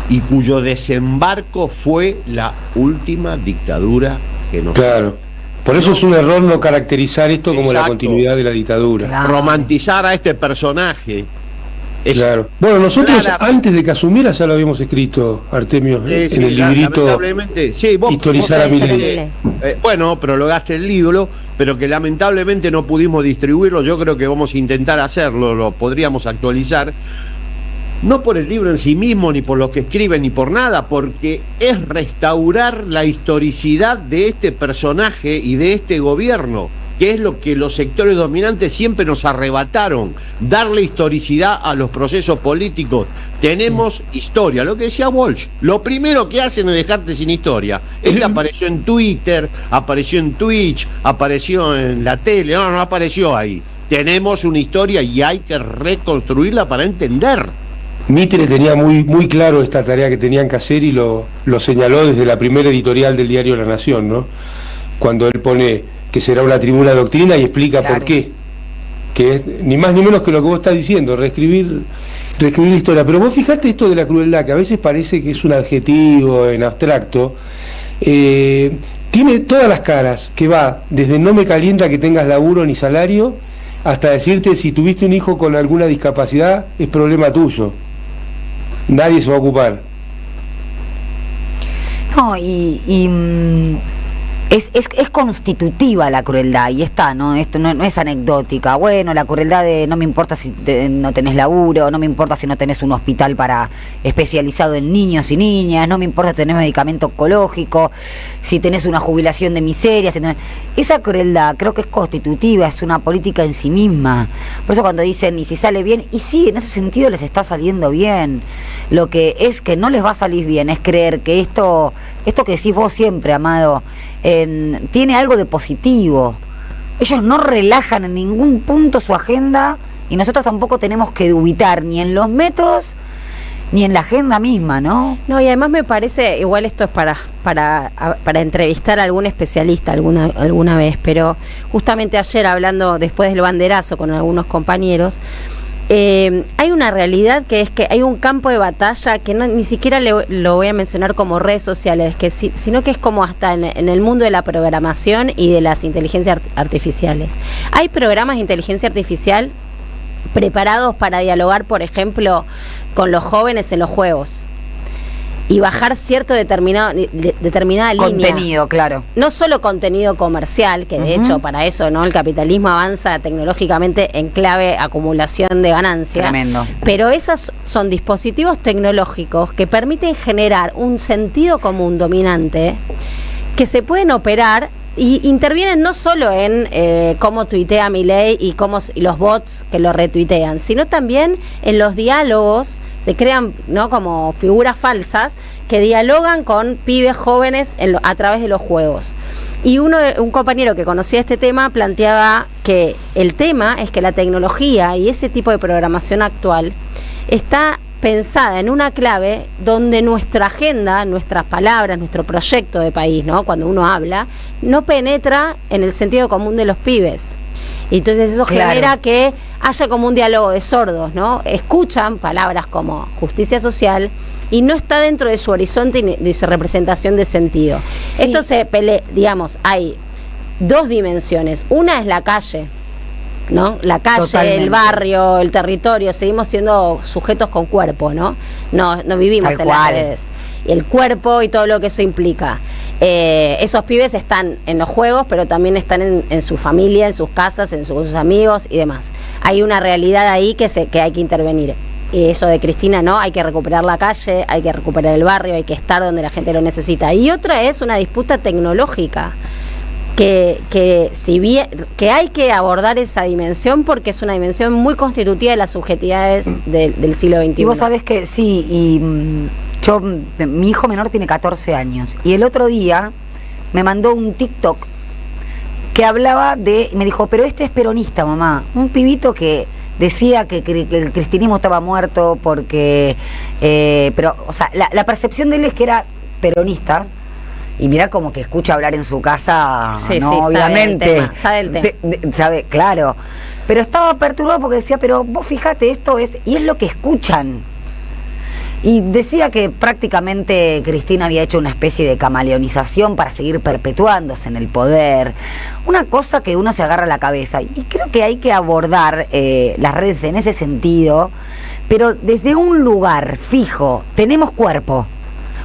y cuyo desembarco fue la última dictadura genocida. Claro, por eso es un error no caracterizar esto como la continuidad de la dictadura. Claro. Romantizar a este personaje. Claro. Bueno, nosotros antes de que asumiera ya lo habíamos escrito, Artemio, en el librito Historizar a Milei. Bueno, prologaste el libro, pero que lamentablemente no pudimos distribuirlo. Yo creo que vamos a intentar hacerlo, lo podríamos actualizar. No por el libro en sí mismo, ni por lo que escriben, ni por nada, porque es restaurar la historicidad de este personaje y de este gobierno, que es lo que los sectores dominantes siempre nos arrebataron, darle historicidad a los procesos políticos. Tenemos historia, lo que decía Walsh, lo primero que hacen es dejarte sin historia. Este apareció en Twitter, apareció en Twitch, apareció en la tele, no apareció ahí. Tenemos una historia y hay que reconstruirla para entender. Mitre tenía muy claro esta tarea que tenían que hacer y lo señaló desde la primera editorial del diario La Nación, ¿no? Cuando él pone que será una tribuna de doctrina y explica por qué, que es ni más ni menos que lo que vos estás diciendo, reescribir la historia. Pero vos fijate esto de la crueldad, que a veces parece que es un adjetivo en abstracto, tiene todas las caras, que va desde no me calienta que tengas laburo ni salario, hasta decirte si tuviste un hijo con alguna discapacidad es problema tuyo, nadie se va a ocupar. No, es constitutiva la crueldad, y está, ¿no? Esto no es anecdótica. Bueno, la crueldad de no me importa si no tenés laburo, no me importa si no tenés un hospital especializado en niños y niñas, no me importa si tenés medicamento oncológico, si tenés una jubilación de miseria, esa crueldad creo que es constitutiva, es una política en sí misma. Por eso cuando dicen, y si sale bien, y sí, en ese sentido les está saliendo bien. Lo que es que no les va a salir bien es creer que esto que decís vos siempre, Amado, tiene algo de positivo. Ellos no relajan en ningún punto su agenda y nosotros tampoco tenemos que dubitar ni en los métodos ni en la agenda misma, ¿no? No, y además me parece, igual esto es para entrevistar a algún especialista alguna vez, pero justamente ayer hablando después del banderazo con algunos compañeros, hay una realidad que es que hay un campo de batalla que ni siquiera lo voy a mencionar como redes sociales, sino que es como hasta en el mundo de la programación y de las inteligencias artificiales. Hay programas de inteligencia artificial preparados para dialogar, por ejemplo, con los jóvenes en los juegos y bajar cierto determinada línea. Contenido, claro. No solo contenido comercial, que de hecho para eso, ¿no? El capitalismo avanza tecnológicamente en clave acumulación de ganancia. Tremendo. Pero esos son dispositivos tecnológicos que permiten generar un sentido común dominante que se pueden operar y intervienen no solo en cómo tuitea Milei y los bots que lo retuitean, sino también en los diálogos. Se crean, ¿no?, como figuras falsas que dialogan con pibes jóvenes a través de los juegos. Y un compañero que conocía este tema planteaba que el tema es que la tecnología y ese tipo de programación actual está pensada en una clave donde nuestra agenda, nuestras palabras, nuestro proyecto de país, ¿no?, cuando uno habla, no penetra en el sentido común de los pibes. Y entonces eso genera que haya como un diálogo de sordos, ¿no? Escuchan palabras como justicia social y no está dentro de su horizonte y de su representación de sentido. Sí. Esto se pelea, digamos, hay dos dimensiones. Una es la calle, ¿no? La calle, totalmente. El barrio, el territorio, seguimos siendo sujetos con cuerpo, ¿no? No vivimos en las redes. Y el cuerpo y todo lo que eso implica. Esos pibes están en los juegos, pero también están en su familia, en sus casas, en sus amigos y demás. Hay una realidad ahí que hay que intervenir. Y eso de Cristina, ¿no? Hay que recuperar la calle, hay que recuperar el barrio, hay que estar donde la gente lo necesita. Y otra es una disputa tecnológica. Que si bien que hay que abordar esa dimensión porque es una dimensión muy constitutiva de las subjetividades del siglo XXI. Y vos sabés que sí, y mi hijo menor tiene 14 años y el otro día me mandó un TikTok que hablaba me dijo, pero este es peronista, mamá. Un pibito que decía que el cristianismo estaba muerto porque pero, o sea, la percepción de él es que era peronista. Y mira como que escucha hablar en su casa, sí, ¿no? Sí, obviamente. sabe el tema. Sabe, claro. Pero estaba perturbado porque decía, pero vos fíjate, esto es, y es lo que escuchan. Y decía que prácticamente Cristina había hecho una especie de camaleonización para seguir perpetuándose en el poder. Una cosa que uno se agarra a la cabeza. Y creo que hay que abordar las redes en ese sentido, pero desde un lugar fijo. Tenemos cuerpo.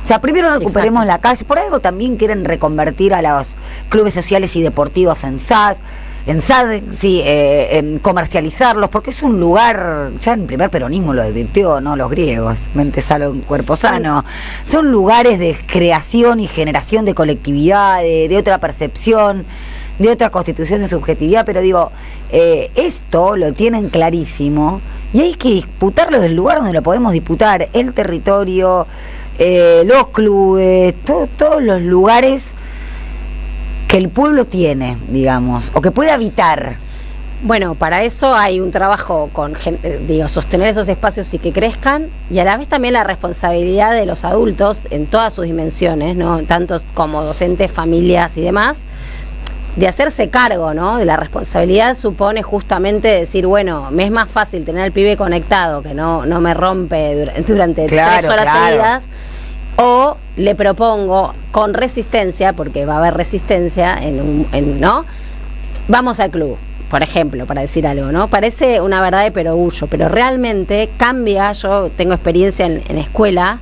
O sea, primero recuperemos la calle. Por algo también quieren reconvertir a los clubes sociales y deportivos en SAD, sí, comercializarlos, porque es un lugar, ya en primer peronismo lo advirtió, ¿no?, los griegos, mente sana, cuerpo sano. Son lugares de creación y generación de colectividad, de otra percepción, de otra constitución de subjetividad, pero digo, esto lo tienen clarísimo y hay que disputarlo del lugar donde lo podemos disputar, el territorio, los clubes, todos los lugares que el pueblo tiene, digamos, o que puede habitar. Bueno, para eso hay un trabajo sostener esos espacios y que crezcan, y a la vez también la responsabilidad de los adultos en todas sus dimensiones, ¿no?, tanto como docentes, familias y demás, de hacerse cargo, ¿no?, de la responsabilidad. Supone justamente decir, bueno, me es más fácil tener al pibe conectado, que no me rompe durante 3 horas seguidas, o le propongo con resistencia, porque va a haber resistencia ¿no? Vamos al club, por ejemplo, para decir algo, ¿no? Parece una verdad de perogrullo, pero realmente cambia. Yo tengo experiencia en la escuela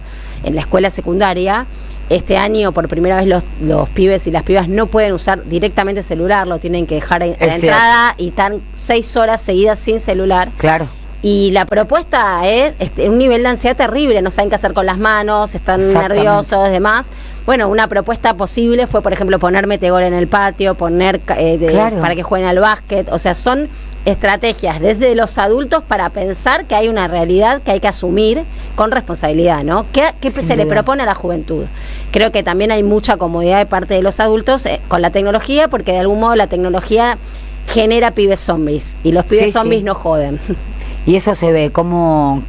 secundaria. Este año, por primera vez, los pibes y las pibas no pueden usar directamente celular, lo tienen que dejar a la entrada y están 6 horas seguidas sin celular. Claro. Y la propuesta es un nivel de ansiedad terrible, no saben qué hacer con las manos, están nerviosos, demás. Bueno, una propuesta posible fue, por ejemplo, poner metegol en el patio, para que jueguen al básquet. O sea, son estrategias desde los adultos para pensar que hay una realidad que hay que asumir con responsabilidad, ¿no? ¿Qué se le propone a la juventud? Creo que también hay mucha comodidad de parte de los adultos con la tecnología, porque de algún modo la tecnología genera pibes zombies, y los pibes zombies no joden. Y eso se ve, como,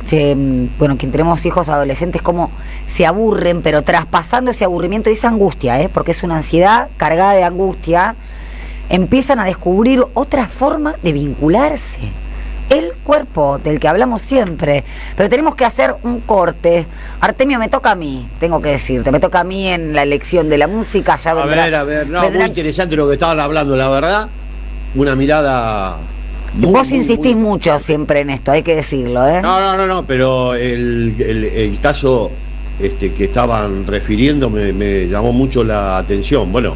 bueno, quien tenemos hijos adolescentes, como se aburren, pero traspasando ese aburrimiento y esa angustia, porque es una ansiedad cargada de angustia, empiezan a descubrir otra forma de vincularse. El cuerpo, del que hablamos siempre. Pero tenemos que hacer un corte. Artemio, me toca a mí, tengo que decirte, me toca a mí en la elección de la música. Ya a ver, no, muy interesante lo que estaban hablando, la verdad. Una mirada... Vos insistís mucho siempre en esto, hay que decirlo, ¿eh? No, pero el caso que estaban refiriendo me llamó mucho la atención. Bueno,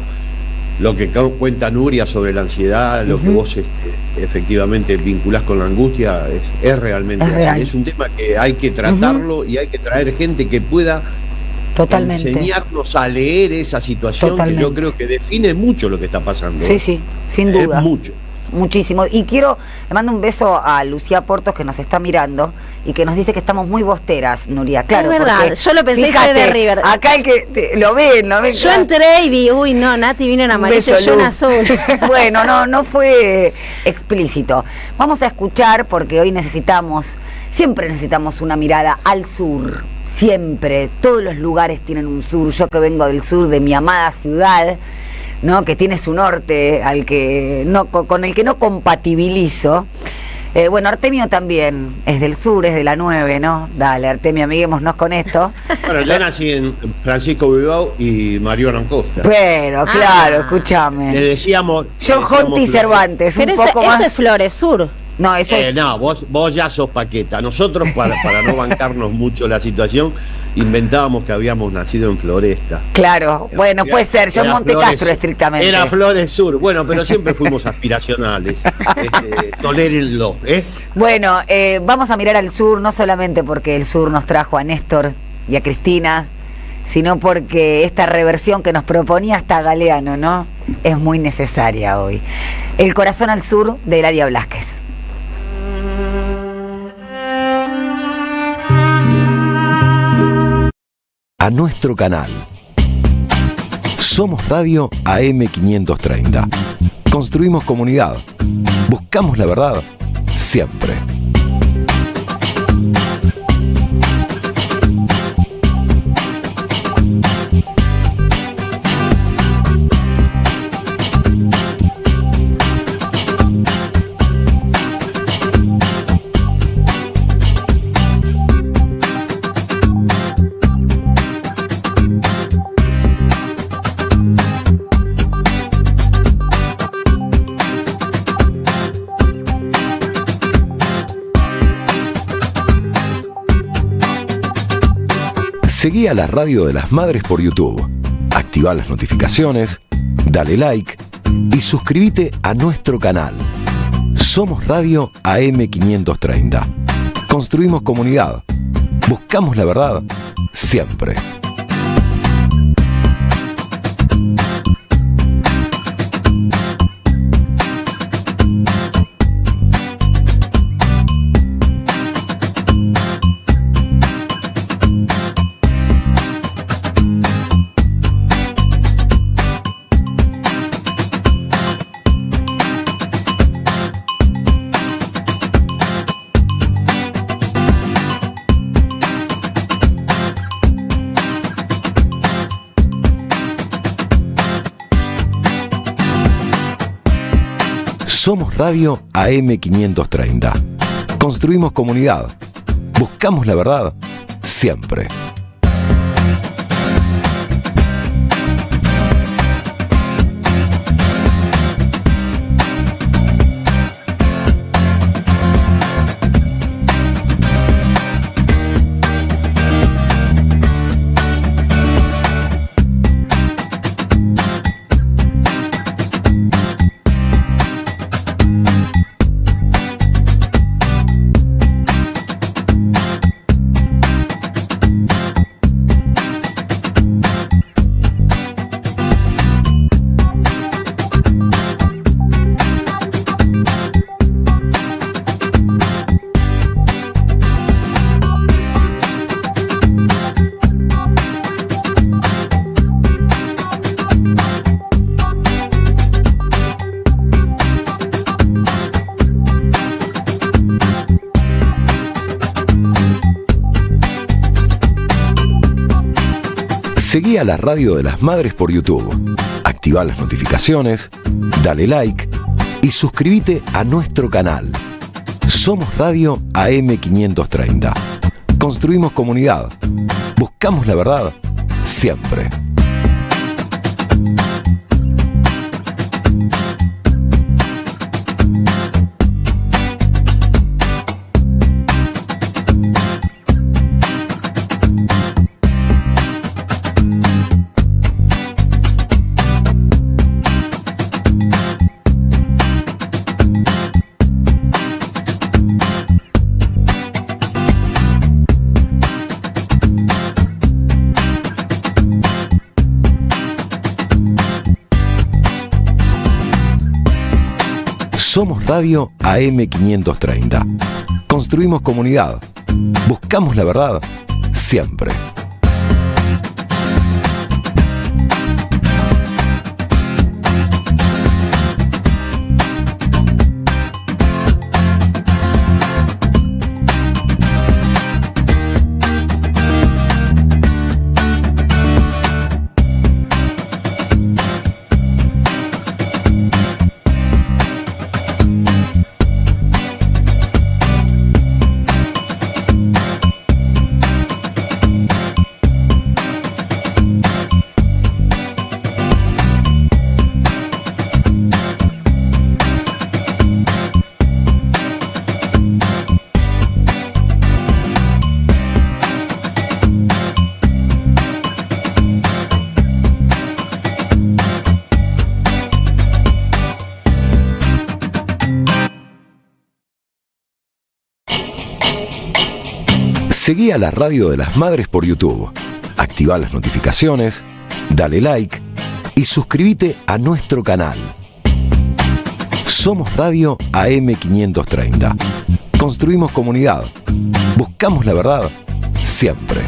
lo que cuenta Nuria sobre la ansiedad, lo que vos efectivamente vinculás con la angustia, es realmente así. Real. Es un tema que hay que tratarlo y hay que traer gente que pueda enseñarnos a leer esa situación. Totalmente. Que yo creo que define mucho lo que está pasando. Sí, sin duda. Es mucho. Muchísimo. Y le mando un beso a Lucía Portos, que nos está mirando y que nos dice que estamos muy bosteras, Nuria. Claro, es verdad, yo lo pensé, fíjate, y soy de River. Acá el que lo ven. Yo entré y vi, uy, no, Nati vino en amarillo y yo en azul. Bueno, no fue explícito. Vamos a escuchar, porque hoy siempre necesitamos una mirada al sur. Siempre, todos los lugares tienen un sur. Yo que vengo del sur de mi amada ciudad, ¿no? Que tiene su norte con el que no compatibilizo. Bueno, Artemio también es del sur, es de la 9, ¿no? Dale, Artemio, amiguémonos con esto. Bueno, yo nací en Francisco Bilbao y Mariano Acosta. Pero, claro, escúchame. Le decíamos... John Honti Cervantes, pero un poco más... eso es Flores Sur. No, eso es... No, vos ya sos Paqueta. Nosotros, para no bancarnos mucho la situación, inventábamos que habíamos nacido en Floresta. Claro, bueno, puede ser. Yo Montecastro estrictamente. Era Flores Sur. Bueno, pero siempre fuimos aspiracionales. Tolérenlo, ¿eh? Bueno, vamos a mirar al sur, no solamente porque el sur nos trajo a Néstor y a Cristina, sino porque esta reversión que nos proponía hasta Galeano, ¿no? Es muy necesaria hoy. El corazón al sur, de Eladia Blasquez. A nuestro canal. Somos Radio AM530. Construimos comunidad. Buscamos la verdad siempre. Seguí a la Radio de las Madres por YouTube. Activá las notificaciones, dale like y suscríbete a nuestro canal. Somos Radio AM530. Construimos comunidad. Buscamos la verdad siempre. Somos Radio AM530. Construimos comunidad. Buscamos la verdad siempre. Seguí a la Radio de las Madres por YouTube. Activá las notificaciones, dale like y suscríbete a nuestro canal. Somos Radio AM530. Construimos comunidad. Buscamos la verdad siempre. Somos Radio AM530. Construimos comunidad. Buscamos la verdad siempre. Seguí a la Radio de las Madres por YouTube. Activá las notificaciones, dale like y suscríbete a nuestro canal. Somos Radio AM530. Construimos comunidad. Buscamos la verdad siempre.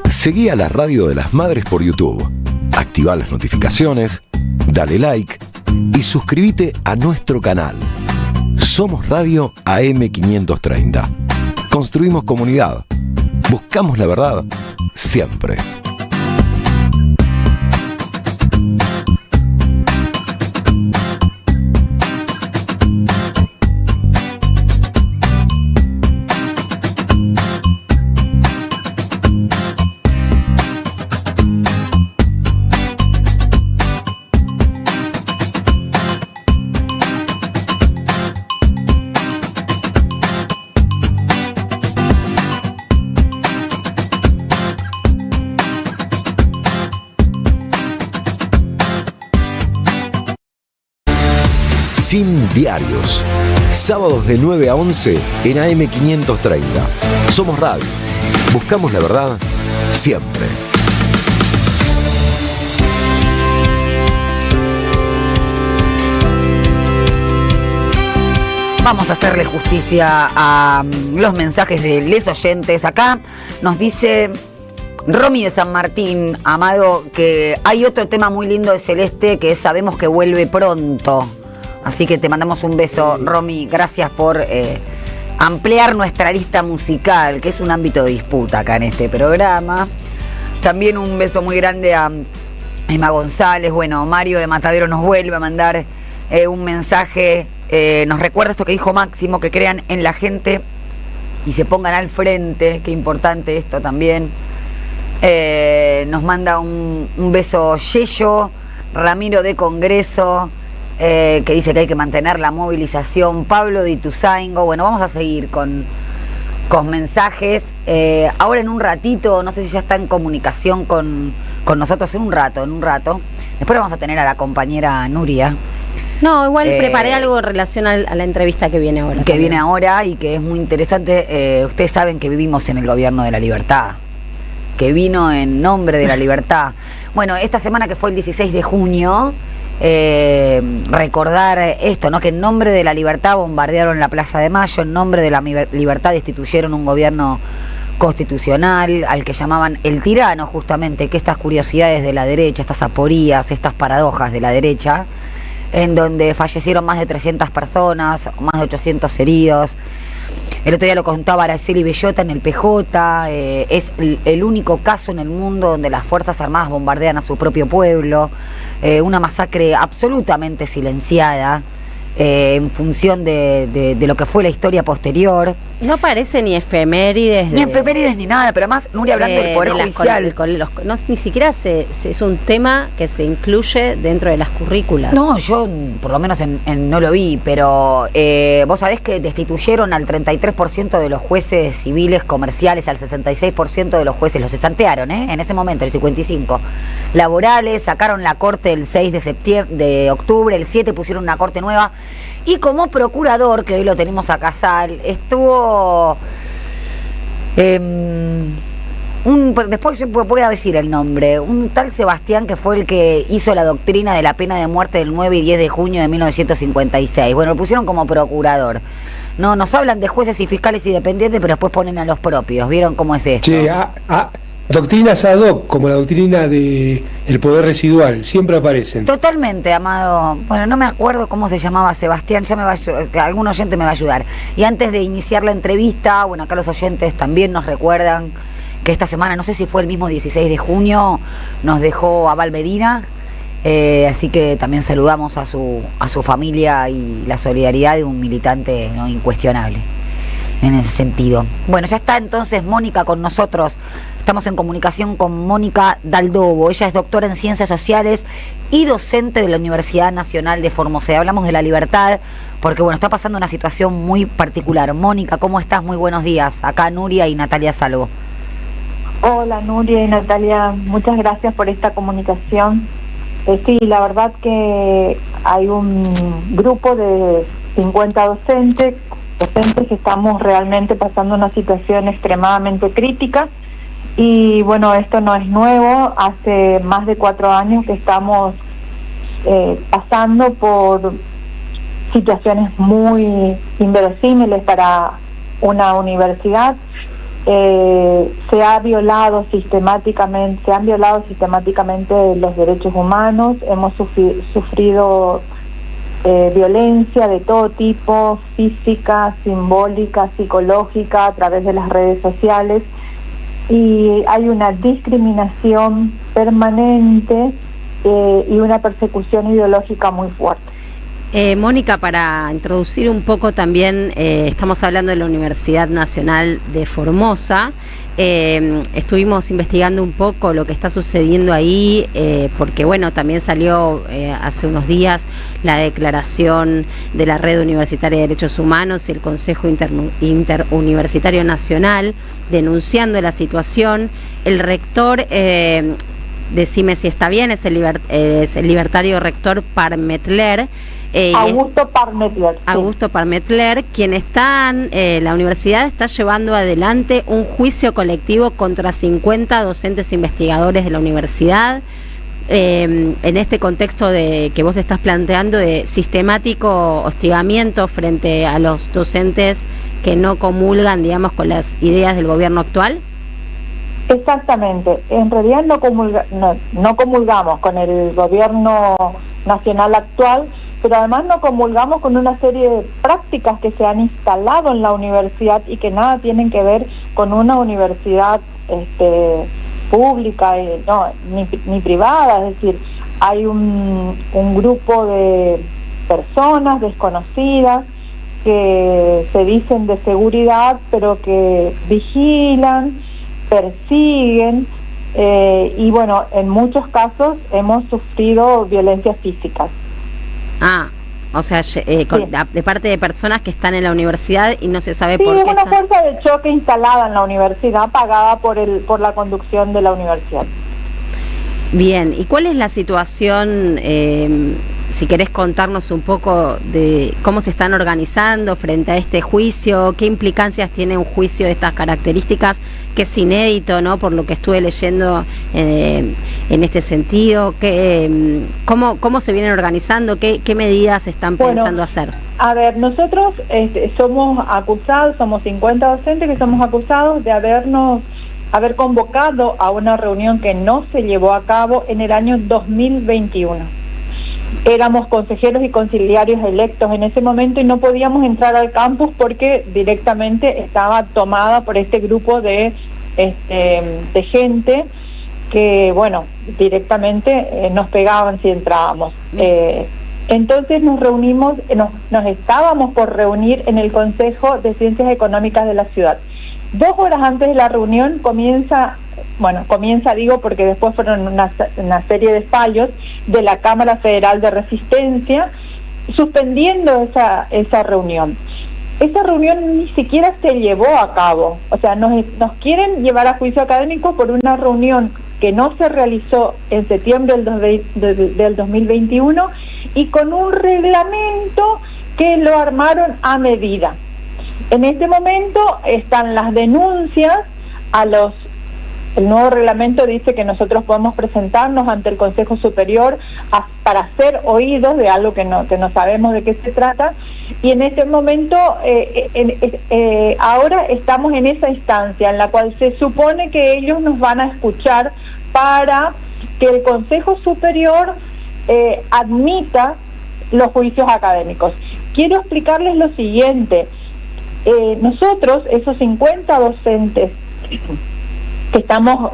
Seguí a la Radio de las Madres por YouTube. Activá las notificaciones, dale like y suscríbete a nuestro canal. Somos Radio AM530. Construimos comunidad. Buscamos la verdad siempre. Sin diarios. Sábados de 9 a 11 en AM530. Somos Radio. Buscamos la verdad siempre. Vamos a hacerle justicia a los mensajes de les oyentes. Acá nos dice Romy de San Martín, Amado, que hay otro tema muy lindo de Celeste que es Sabemos que vuelve pronto. Así que te mandamos un beso, Romy. Gracias por ampliar nuestra lista musical, que es un ámbito de disputa acá en este programa. También un beso muy grande a Emma González. Bueno, Mario de Matadero nos vuelve a mandar un mensaje. Nos recuerda esto que dijo Máximo, que crean en la gente y se pongan al frente. Qué importante esto también. Nos manda un beso Yello, Ramiro de Congreso, que dice que hay que mantener la movilización. Pablo de Ituzaingo. Bueno, vamos a seguir con mensajes. Ahora en un ratito, no sé si ya está en comunicación con nosotros, en un rato. Después vamos a tener a la compañera Nuria. No, igual preparé algo en relación a la entrevista que viene ahora. Que viene ahora y que es muy interesante. Ustedes saben que vivimos en el gobierno de la libertad, que vino en nombre de la libertad. Bueno, esta semana que fue el 16 de junio, recordar esto, ¿no? Que en nombre de la libertad bombardearon la Plaza de Mayo, en nombre de la libertad destituyeron un gobierno constitucional al que llamaban el tirano, justamente, que estas curiosidades de la derecha, estas aporías, estas paradojas de la derecha, en donde fallecieron más de 300 personas, más de 800 heridos. El otro día lo contaba Araceli Bellota en el PJ, es el único caso en el mundo donde las Fuerzas Armadas bombardean a su propio pueblo, una masacre absolutamente silenciada, en función de lo que fue la historia posterior. No parece ni efemérides. Ni efemérides ni nada, pero además, Nuria, hablando del Poder Judicial. Ni siquiera es un tema que se incluye dentro de las currículas. No, yo por lo menos no lo vi, pero vos sabés que destituyeron al 33% de los jueces civiles comerciales, al 66% de los jueces, los cesantearon, en ese momento, el 55%. Laborales, sacaron la corte el 6 de octubre, el 7 pusieron una corte nueva. Y como procurador, que hoy lo tenemos a Casal, estuvo... después yo voy a decir el nombre, un tal Sebastián, que fue el que hizo la doctrina de la pena de muerte del 9 y 10 de junio de 1956. Bueno, lo pusieron como procurador. No, nos hablan de jueces y fiscales independientes, pero después ponen a los propios. ¿Vieron cómo es esto? Che, doctrinas ad hoc, como la doctrina de el poder residual, siempre aparecen. Totalmente, Amado. Bueno, no me acuerdo cómo se llamaba Sebastián, ya me va algún oyente me va a ayudar. Y antes de iniciar la entrevista, bueno, acá los oyentes también nos recuerdan que esta semana, no sé si fue el mismo 16 de junio, nos dejó Abal Medina, así que también saludamos a su familia y la solidaridad de un militante, ¿no?, incuestionable en ese sentido. Bueno, ya está entonces Mónica con nosotros. Estamos en comunicación con Mónica Daldobo. Ella es doctora en Ciencias Sociales y docente de la Universidad Nacional de Formosa. Hablamos de la libertad porque, bueno, está pasando una situación muy particular. Mónica, ¿cómo estás? Muy buenos días. Acá Nuria y Natalia Salvo. Hola Nuria y Natalia, muchas gracias por esta comunicación. Sí, la verdad que hay un grupo de 50 docentes que estamos realmente pasando una situación extremadamente crítica. Y bueno, esto no es nuevo, hace más de 4 años que estamos pasando por situaciones muy inverosímiles para una universidad. Se han violado sistemáticamente los derechos humanos, hemos sufrido violencia de todo tipo, física, simbólica, psicológica, a través de las redes sociales. Y hay una discriminación permanente y una persecución ideológica muy fuerte. Mónica, para introducir un poco también, estamos hablando de la Universidad Nacional de Formosa. Estuvimos investigando un poco lo que está sucediendo ahí, porque bueno, también salió hace unos días la declaración de la Red Universitaria de Derechos Humanos y el Consejo Interuniversitario Nacional denunciando la situación. El rector, decime si está bien, es el libertario rector Parmetler. Augusto Parmetler, quien la universidad está llevando adelante un juicio colectivo contra 50 docentes investigadores de la universidad, en este contexto que vos estás planteando de sistemático hostigamiento frente a los docentes que no comulgan, digamos, con las ideas del gobierno actual. Exactamente, en realidad no comulgamos con el gobierno nacional actual, pero además no comulgamos con una serie de prácticas que se han instalado en la universidad y que nada tienen que ver con una universidad pública, ni privada. Es decir, hay un grupo de personas desconocidas que se dicen de seguridad, pero que vigilan, persiguen, y bueno, en muchos casos hemos sufrido violencias físicas. O sea, de parte de personas que están en la universidad y no se sabe por qué. Sí, es una fuerza de choque instalada en la universidad, pagada por la conducción de la universidad. Bien, ¿y cuál es la situación si querés contarnos un poco de cómo se están organizando frente a este juicio, qué implicancias tiene un juicio de estas características, que es inédito, ¿no? Por lo que estuve leyendo en este sentido, cómo se vienen organizando, qué medidas están pensando hacer. A ver, nosotros somos acusados, somos 50 docentes que somos acusados de haber convocado a una reunión que no se llevó a cabo en el año 2021. Éramos consejeros y conciliarios electos en ese momento y no podíamos entrar al campus porque directamente estaba tomada por este grupo de gente que, bueno, directamente nos pegaban si entrábamos. Entonces nos reunimos, nos estábamos por reunir en el Consejo de Ciencias Económicas de la ciudad. 2 horas antes de la reunión comienza digo porque después fueron una serie de fallos de la Cámara Federal de Resistencia suspendiendo esa reunión. Esa reunión ni siquiera se llevó a cabo, o sea, nos quieren llevar a juicio académico por una reunión que no se realizó en septiembre del 2021 y con un reglamento que lo armaron a medida. En este momento están las denuncias el nuevo reglamento dice que nosotros podemos presentarnos ante el Consejo Superior para ser oídos de algo que no sabemos de qué se trata, y en este momento ahora estamos en esa instancia en la cual se supone que ellos nos van a escuchar para que el Consejo Superior admita los juicios académicos. Quiero explicarles lo siguiente. Nosotros, esos 50 docentes que estamos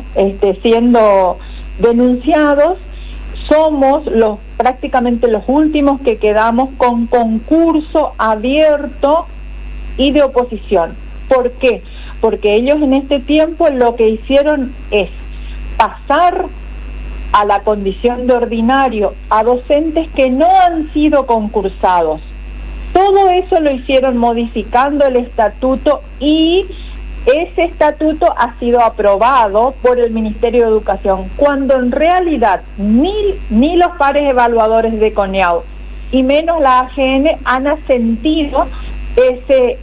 siendo denunciados, somos prácticamente los últimos que quedamos con concurso abierto y de oposición. ¿Por qué? Porque ellos en este tiempo lo que hicieron es pasar a la condición de ordinario a docentes que no han sido concursados. Todo eso lo hicieron modificando el estatuto y ese estatuto ha sido aprobado por el Ministerio de Educación, cuando en realidad ni los pares evaluadores de CONEAU y menos la AGN han asentido ese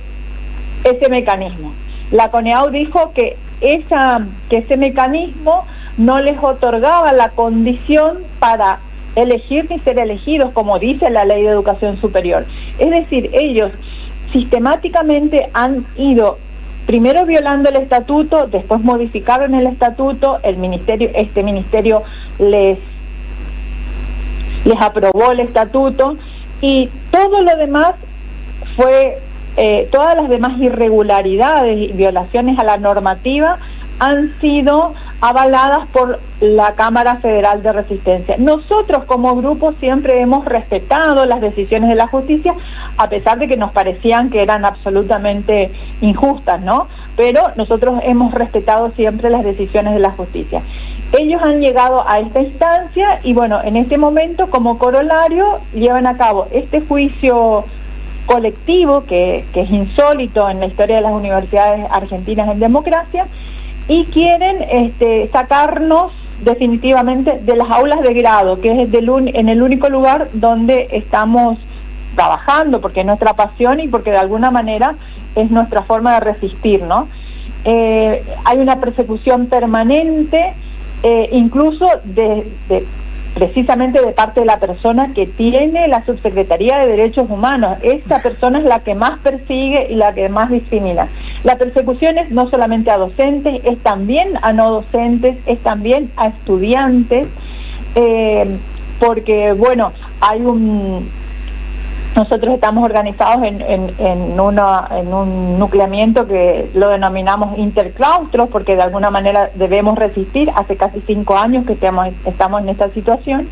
mecanismo. La CONEAU dijo que ese mecanismo no les otorgaba la condición para elegir ni ser elegidos, como dice la Ley de Educación Superior. Es decir, ellos sistemáticamente han ido primero violando el estatuto, después modificaron el estatuto, este ministerio les aprobó el estatuto, y todo lo demás fue, todas las demás irregularidades y violaciones a la normativa han sido avaladas por la Cámara Federal de Resistencia. Nosotros como grupo siempre hemos respetado las decisiones de la justicia, a pesar de que nos parecían que eran absolutamente injustas, ¿no? Pero nosotros hemos respetado siempre las decisiones de la justicia. Ellos han llegado a esta instancia y bueno, en este momento como corolario llevan a cabo este juicio colectivo que es insólito en la historia de las universidades argentinas en democracia, y quieren sacarnos definitivamente de las aulas de grado, que es en el único lugar donde estamos trabajando, porque es nuestra pasión y porque de alguna manera es nuestra forma de resistir, ¿no? Hay una persecución permanente, incluso precisamente de parte de la persona que tiene la Subsecretaría de Derechos Humanos. Esta persona es la que más persigue y la que más discrimina. La persecución es no solamente a docentes, es también a no docentes, es también a estudiantes, porque bueno, nosotros estamos organizados en un nucleamiento que lo denominamos interclaustros, porque de alguna manera debemos resistir. Hace casi 5 años que estamos en esta situación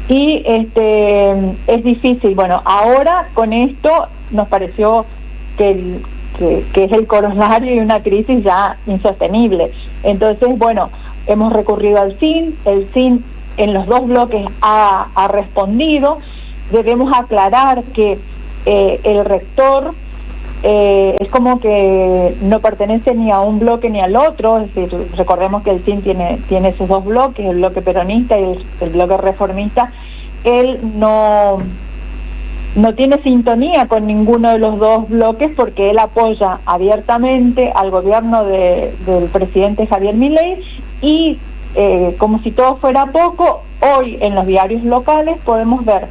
y es difícil. Bueno, ahora con esto nos pareció que es el corolario de una crisis ya insostenible. Entonces, bueno, hemos recurrido al CIN, el CIN en los 2 bloques ha respondido. Debemos aclarar que el rector es como que no pertenece ni a un bloque ni al otro. Es decir, recordemos que el CIN tiene esos 2 bloques, el bloque peronista y el bloque reformista, él no tiene sintonía con ninguno de los dos bloques, porque él apoya abiertamente al gobierno del presidente Javier Milei, y como si todo fuera poco, hoy en los diarios locales podemos ver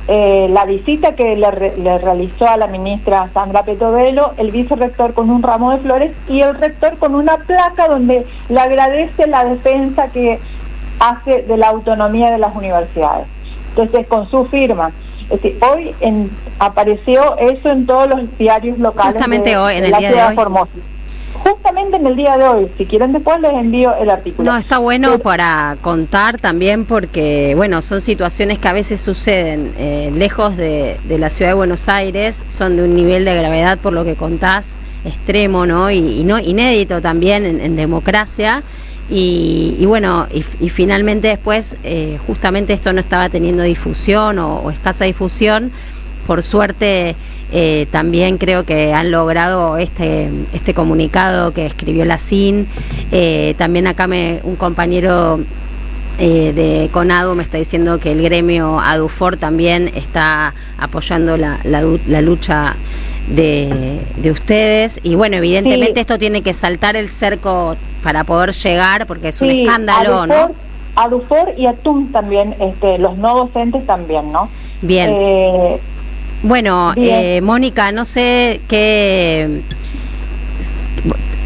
la visita que le realizó a la ministra Sandra Petovelo, el vicerrector con un ramo de flores y el rector con una placa donde le agradece la defensa que hace de la autonomía de las universidades. Entonces, con su firma. Es decir, hoy apareció eso en todos los diarios locales. Justamente hoy, en el la día ciudad de hoy. Formosa. Justamente en el día de hoy. Si quieren después les envío el artículo. No, está bueno para contar también, porque bueno, son situaciones que a veces suceden lejos de la ciudad de Buenos Aires, son de un nivel de gravedad, por lo que contás, extremo, ¿no? Y no inédito también en democracia. Y bueno, y finalmente después justamente esto no estaba teniendo difusión o escasa difusión. Por suerte también creo que han logrado este comunicado que escribió la CIN. También acá un compañero de CONADU me está diciendo que el gremio ADUFOR también está apoyando la lucha de ustedes, y bueno, evidentemente esto tiene que saltar el cerco para poder llegar, porque es un escándalo, ADUFOR, ¿no? ADUFOR y ATUM también, los no docentes también, ¿no? Bien. Bueno, Mónica, no sé qué...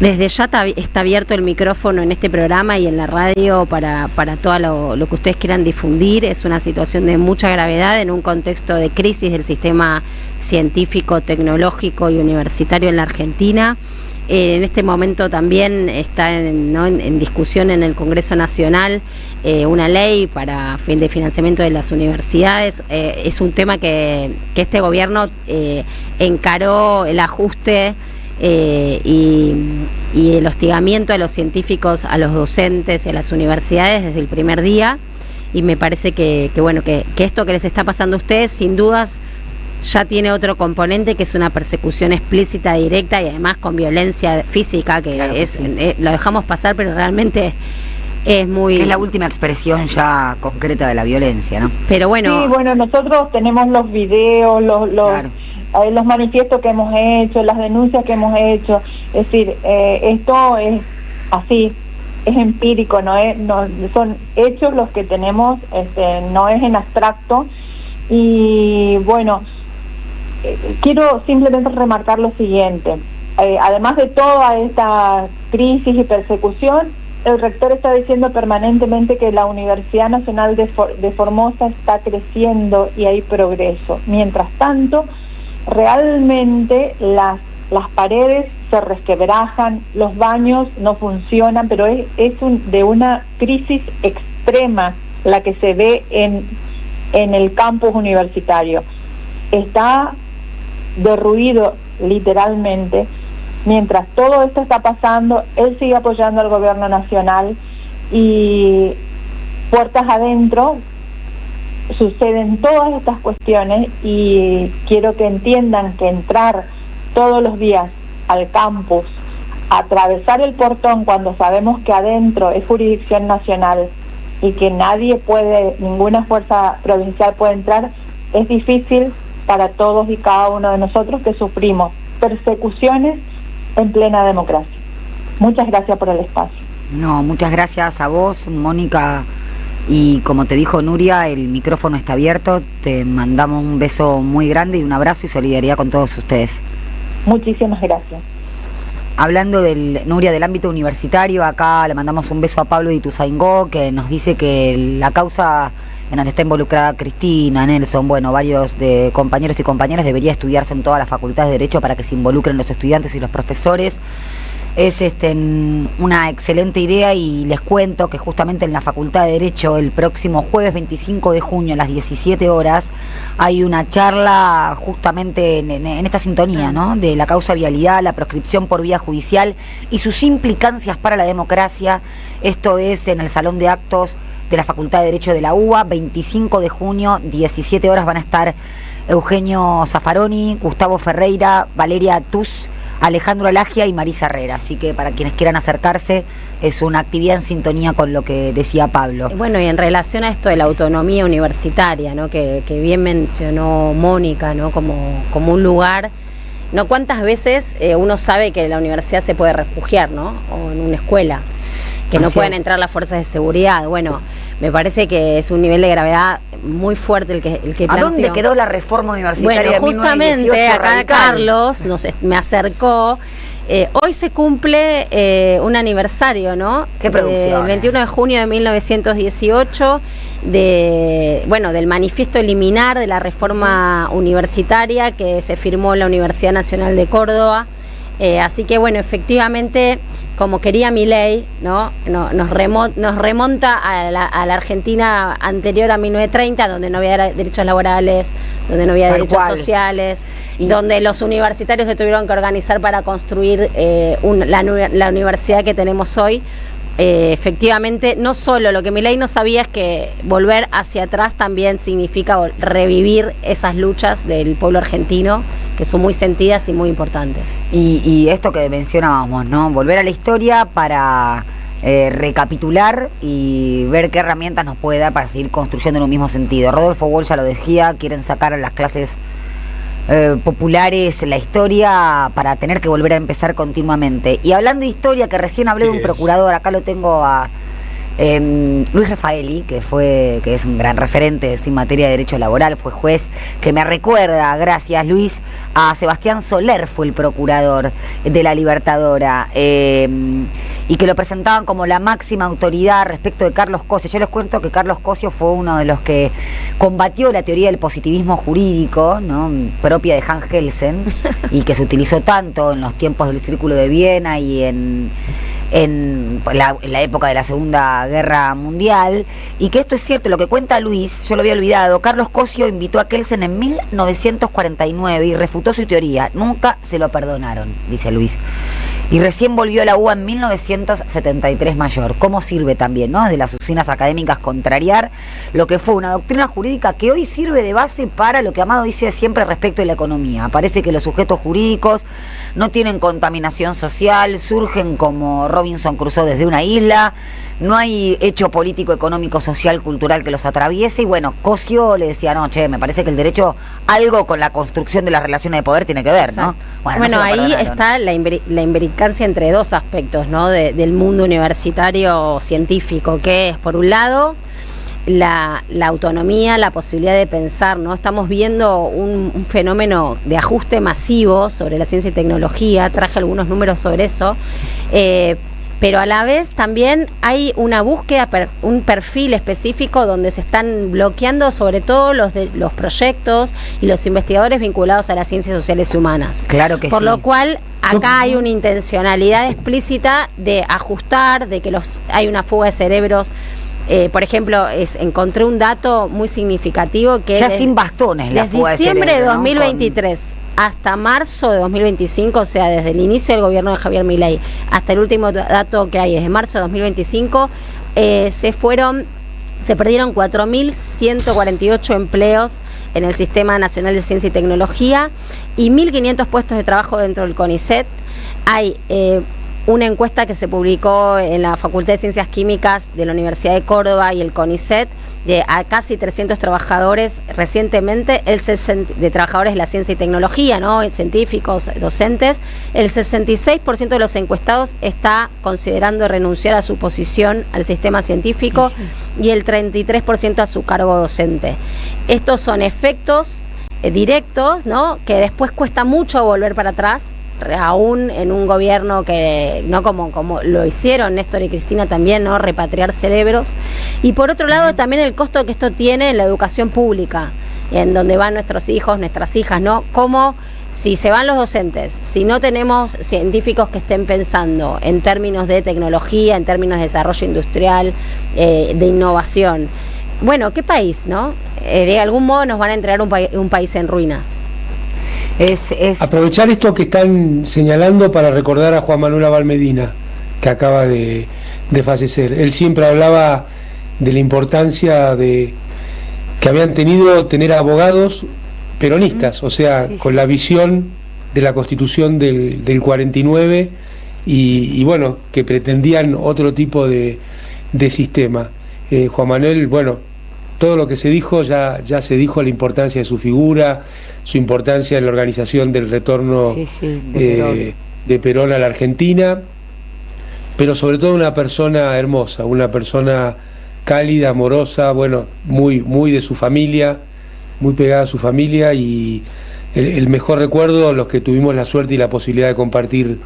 Desde ya está abierto el micrófono en este programa y en la radio para todo lo que ustedes quieran difundir. Es una situación de mucha gravedad en un contexto de crisis del sistema científico, tecnológico y universitario en la Argentina. En este momento también está en discusión en el Congreso Nacional una ley para fin de financiamiento de las universidades. Es un tema que este gobierno encaró el ajuste y el hostigamiento a los científicos, a los docentes y a las universidades desde el primer día, y me parece que esto que les está pasando a ustedes sin dudas ya tiene otro componente, que es una persecución explícita, directa y además con violencia física, que claro, lo dejamos pasar, pero realmente es muy... Es la última expresión ya concreta de la violencia, ¿no? Pero bueno... Sí, bueno, nosotros tenemos los videos, los manifiestos que hemos hecho, las denuncias que hemos hecho. Es decir, esto es así, es empírico, no son hechos los que tenemos, no es en abstracto. Y bueno, quiero simplemente remarcar lo siguiente. Además de toda esta crisis y persecución, el rector está diciendo permanentemente que la Universidad Nacional de Formosa está creciendo y hay progreso. Mientras tanto, realmente las paredes se resquebrajan, los baños no funcionan, pero es de una crisis extrema la que se ve en el campus universitario. Está derruido literalmente. Mientras todo esto está pasando, él sigue apoyando al gobierno nacional, y puertas adentro suceden todas estas cuestiones, y quiero que entiendan que entrar todos los días al campus, atravesar el portón cuando sabemos que adentro es jurisdicción nacional y que ninguna fuerza provincial puede entrar, es difícil para todos y cada uno de nosotros que sufrimos persecuciones en plena democracia. Muchas gracias por el espacio. No, muchas gracias a vos, Mónica. Y como te dijo Nuria, el micrófono está abierto. Te mandamos un beso muy grande y un abrazo y solidaridad con todos ustedes. Muchísimas gracias. Hablando Nuria, del ámbito universitario, acá le mandamos un beso a Pablo de Ituzaingó, que nos dice que la causa en donde está involucrada Cristina, Nelson, varios de compañeros y compañeras, debería estudiarse en todas las facultades de Derecho para que se involucren los estudiantes y los profesores. Es una excelente idea, y les cuento que justamente en la Facultad de Derecho el próximo jueves 25 de junio a las 17 horas hay una charla justamente en esta sintonía, ¿no? De la causa vialidad, la proscripción por vía judicial y sus implicancias para la democracia. Esto es en el Salón de Actos de la Facultad de Derecho de la UBA, 25 de junio, 17 horas. Van a estar Eugenio Zaffaroni, Gustavo Ferreira, Valeria Tuz, Alejandro Alagia y Marisa Herrera. Así que para quienes quieran acercarse, es una actividad en sintonía con lo que decía Pablo. Bueno, y en relación a esto de la autonomía universitaria, ¿no? que bien mencionó Mónica, ¿no? como un lugar, ¿no? ¿Cuántas veces uno sabe que en la universidad se puede refugiar, ¿no? O en una escuela, que no Así pueden es. entrar las fuerzas de seguridad? Bueno, me parece que es un nivel de gravedad muy fuerte el que ¿A planteó. dónde quedó la reforma universitaria Bueno, de justamente 1918 acá radical? Carlos me acercó. Hoy se cumple un aniversario, ¿no? ¿Qué producción? El 21 de junio de 1918, del manifiesto liminar de la reforma universitaria que se firmó en la Universidad Nacional de Córdoba. Así que, bueno, efectivamente, como quería Milei, ¿no? Nos remonta a la Argentina anterior a 1930, donde no había derechos laborales, donde no había Tal derechos cual. sociales, Y donde los universitarios se tuvieron que organizar para construir la universidad que tenemos hoy. Efectivamente, no solo lo que Milei no sabía es que volver hacia atrás también significa revivir esas luchas del pueblo argentino, que son muy sentidas y muy importantes. Y esto que mencionábamos, ¿no? Volver a la historia para recapitular y ver qué herramientas nos puede dar para seguir construyendo en un mismo sentido. Rodolfo Walsh ya lo decía, quieren sacar a las clases populares la historia para tener que volver a empezar continuamente. Y hablando de historia, que recién hablé de un procurador, acá lo tengo a Luis Raffaeli, que es un gran referente en materia de derecho laboral, fue juez, que me recuerda, gracias Luis, a Sebastián Soler, fue el procurador de la Libertadora, y que lo presentaban como la máxima autoridad respecto de Carlos Cosio. Yo les cuento que Carlos Cosio fue uno de los que combatió la teoría del positivismo jurídico, ¿no? Propia de Hans Kelsen, y que se utilizó tanto en los tiempos del Círculo de Viena y en la época de la Segunda Guerra Mundial, y que esto es cierto, lo que cuenta Luis, yo lo había olvidado. Carlos Cosio invitó a Kelsen en 1949 y refutó su teoría, nunca se lo perdonaron, dice Luis, y recién volvió a la UBA en 1973 mayor. ¿Cómo sirve también, no? Desde las usinas académicas contrariar lo que fue una doctrina jurídica que hoy sirve de base para lo que Amado dice siempre respecto de la economía. Parece que los sujetos jurídicos no tienen contaminación social, surgen como Robinson Crusoe desde una isla, no hay hecho político, económico, social, cultural que los atraviese. Y bueno, Cosio le decía, no, me parece que el derecho algo con la construcción de las relaciones de poder tiene que ver, ¿no? Bueno, no se lo ahí perdonaron. está la imbricancia entre dos aspectos, ¿no? Del mundo universitario científico, que es, por un lado, la autonomía, la posibilidad de pensar, ¿no? Estamos viendo un fenómeno de ajuste masivo sobre la ciencia y tecnología, traje algunos números sobre eso, pero a la vez también hay una búsqueda, un perfil específico donde se están bloqueando sobre todo los proyectos y los investigadores vinculados a las ciencias sociales y humanas. Claro que Por sí. lo cual, acá hay una intencionalidad explícita de ajustar, de que hay una fuga de cerebros. Por ejemplo, encontré un dato muy significativo que ya sin bastones la desde fuga de diciembre cerebro, de ¿no? 2023 hasta marzo de 2025, o sea, desde el inicio del gobierno de Javier Milei hasta el último dato que hay, desde marzo de 2025, se perdieron 4.148 empleos en el Sistema Nacional de Ciencia y Tecnología y 1.500 puestos de trabajo dentro del CONICET. Hay una encuesta que se publicó en la Facultad de Ciencias Químicas de la Universidad de Córdoba y el CONICET, a casi 300 trabajadores recientemente, de trabajadores de la ciencia y tecnología, ¿no? Científicos, docentes. El 66% de los encuestados está considerando renunciar a su posición al sistema científico y el 33% a su cargo docente. Estos son efectos directos, ¿no? Que después cuesta mucho volver para atrás, aún en un gobierno que no como lo hicieron Néstor y Cristina también, ¿no? Repatriar cerebros. Y por otro lado también el costo que esto tiene en la educación pública, en donde van nuestros hijos, nuestras hijas, ¿no? Como si se van los docentes, si no tenemos científicos que estén pensando en términos de tecnología, en términos de desarrollo industrial, de innovación. Bueno, ¿qué país, no? De algún modo nos van a entregar un país en ruinas. Aprovechar esto que están señalando para recordar a Juan Manuel Abal Medina, que acaba de fallecer. Él siempre hablaba de la importancia de que habían tener abogados peronistas, o sea, con la visión de la Constitución del 49 y bueno, que pretendían otro tipo de sistema. Juan Manuel, bueno, todo lo que se dijo ya se dijo, la importancia de su figura, su importancia en la organización del retorno de Perón a la Argentina, pero sobre todo una persona hermosa, una persona cálida, amorosa, bueno, muy de su familia, muy pegada a su familia, y el mejor recuerdo, los que tuvimos la suerte y la posibilidad de compartir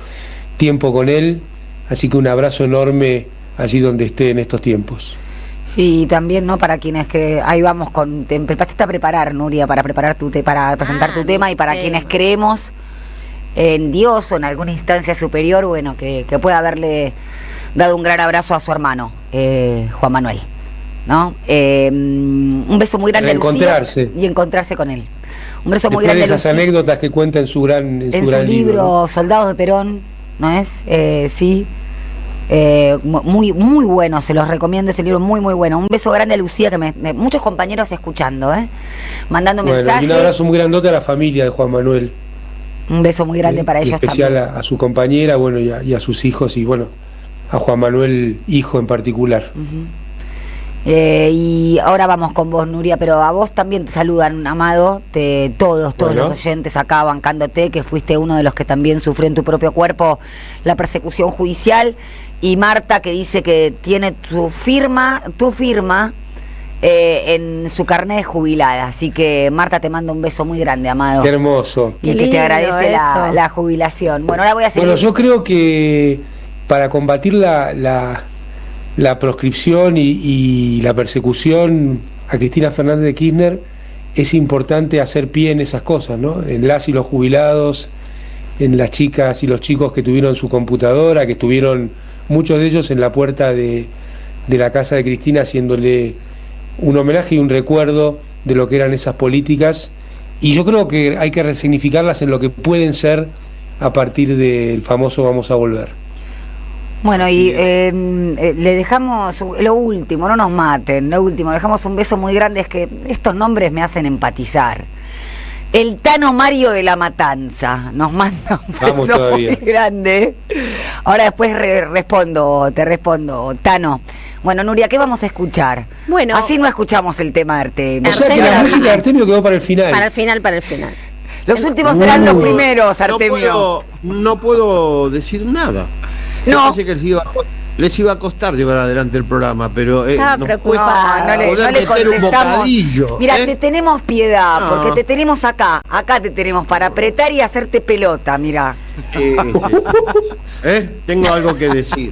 tiempo con él, así que un abrazo enorme allí donde esté en estos tiempos. Sí, también, ¿no? Para quienes ahí vamos te empezaste a preparar, Nuria, para preparar para presentar tu tema, y para quienes creemos en Dios o en alguna instancia superior, bueno, que pueda haberle dado un gran abrazo a su hermano, Juan Manuel, ¿no? Un beso muy grande a Lucía y encontrarse con él. Un beso muy grande a Lucía. Esas anécdotas que cuenta en su gran libro, ¿no? Soldados de Perón, ¿no es? Sí. Muy bueno, se los recomiendo ese libro, muy bueno. Un beso grande a Lucía, que muchos compañeros escuchando, mandando mensajes. Y un abrazo muy grandote a la familia de Juan Manuel. Un beso muy grande para ellos especial también. Especial a su compañera, bueno, y a sus hijos, y bueno, a Juan Manuel hijo en particular. Y ahora vamos con vos, Nuria, pero a vos también te saludan, Amado, todos los oyentes acá bancándote, que fuiste uno de los que también sufrió en tu propio cuerpo la persecución judicial, y Marta, que dice que tiene tu firma en su carnet de jubilada, así que Marta, te manda un beso muy grande, Amado. Qué hermoso. Y que te agradece la jubilación. Bueno, ahora voy a seguir. Bueno, yo creo que para combatir la proscripción y la persecución a Cristina Fernández de Kirchner, es importante hacer pie en esas cosas, ¿no? En las y los jubilados, en las chicas y los chicos que tuvieron su computadora, que estuvieron muchos de ellos en la puerta de la casa de Cristina, haciéndole un homenaje y un recuerdo de lo que eran esas políticas, y yo creo que hay que resignificarlas en lo que pueden ser a partir del famoso Vamos a Volver. Bueno, y le dejamos lo último, no nos maten, lo último, le dejamos un beso muy grande, es que estos nombres me hacen empatizar. El Tano Mario de la Matanza nos manda un beso muy grande. Ahora después te respondo, Tano. Bueno, Nuria, ¿qué vamos a escuchar? Bueno, así no escuchamos el tema de Artemio. O sea que la música de Artemio quedó para el final. Para el final. Los últimos serán los primeros, Artemio. No puedo decir nada. No. Yo pensé que les iba a costar llevar adelante el programa, pero estaba preocupada. No le contestamos. Mira, te tenemos piedad, No. porque te tenemos acá te tenemos para apretar y hacerte pelota, mira. Sí. Tengo algo que decir,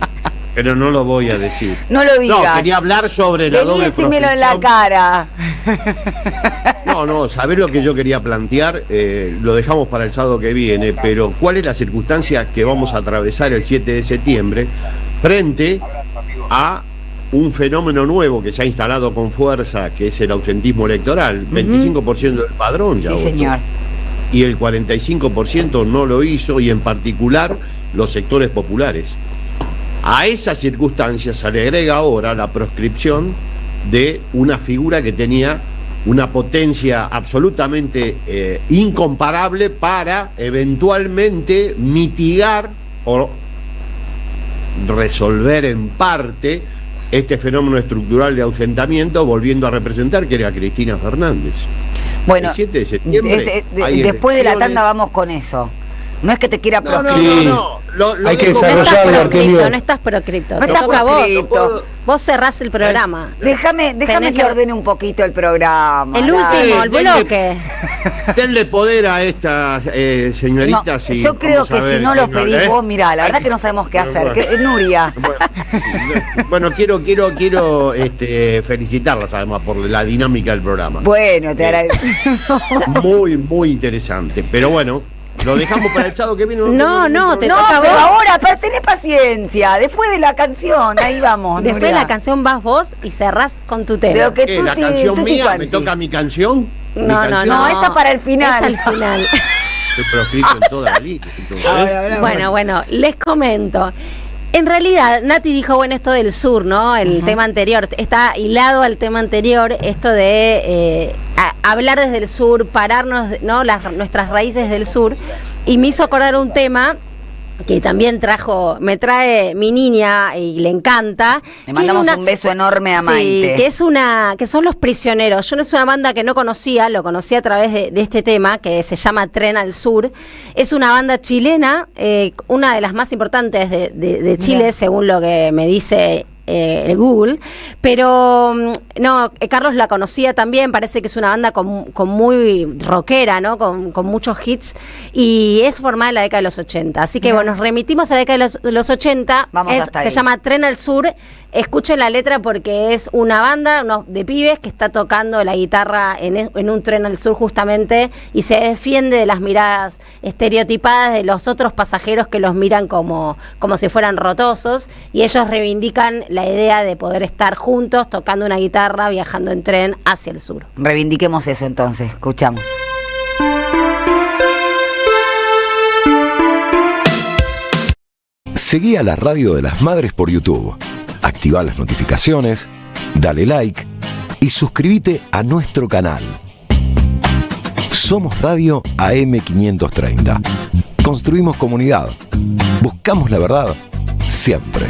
pero no lo voy a decir. No lo digas. No, quería hablar sobre la doble decímelo proscripción. en la cara. No, ¿sabés lo que yo quería plantear? Lo dejamos para el sábado que viene, pero ¿cuál es la circunstancia que vamos a atravesar el 7 de septiembre frente a un fenómeno nuevo que se ha instalado con fuerza, que es el ausentismo electoral? 25% del padrón ya votó. Señor. Y el 45% no lo hizo, y en particular los sectores populares. A esa circunstancia se le agrega ahora la proscripción de una figura que tenía una potencia absolutamente incomparable para eventualmente mitigar o resolver en parte este fenómeno estructural de ausentamiento, volviendo a representar, que era Cristina Fernández. Bueno, el 7 de septiembre después de la tanda vamos con eso. No es que te quiera proscribir. No. Hay que desarrollarlo, Artemio. No estás proscripto. No estás proscripto. Vos cerrás el programa. Déjame que ordene un poquito el programa. El último, el bloque. Denle poder a estas señoritas. No, yo creo que si no los pedís vos, mirá, la verdad que no sabemos qué hacer. Nuria. Bueno, quiero felicitarlas además por la dinámica del programa. Bueno, te agradezco. Muy interesante. Pero bueno, lo dejamos para el sábado que viene. No, te toca a vos. Pero ahora, tenés paciencia. Después de la canción, ahí vamos. Después de la canción vas vos y cerrás con tu tema. Pero que ¿La canción mía? ¿Me toca mi canción? No, esa para el final. Es al final. Estoy proscrito en toda la lista. Bueno, les comento. En realidad, Nati dijo, bueno, esto del sur, ¿no? El tema anterior, está hilado al tema anterior, esto de hablar desde el sur, pararnos, ¿no? Nuestras raíces del sur. Y me hizo acordar un tema que también me trae mi niña y le encanta. Le mandamos un beso enorme a Maite. Sí, que son Los Prisioneros. Yo no es una banda que no conocía, lo conocí a través de este tema, que se llama Tren al Sur. Es una banda chilena, una de las más importantes de Chile, según lo que me dice el Google, pero no, Carlos la conocía también, parece que es una banda con muy rockera, ¿no? Con muchos hits, y es formada en la década de los 80, así que bueno, nos remitimos a la década de los 80. Se llama Tren al Sur. Escuchen la letra porque es una banda de pibes que está tocando la guitarra en un tren al sur justamente, y se defiende de las miradas estereotipadas de los otros pasajeros que los miran como si fueran rotosos, y ellos reivindican la idea de poder estar juntos tocando una guitarra, viajando en tren hacia el sur. Reivindiquemos eso entonces, escuchamos. Seguí a la Radio de las Madres por YouTube. Activá las notificaciones, dale like y suscríbete a nuestro canal. Somos Radio AM530. Construimos comunidad. Buscamos la verdad siempre.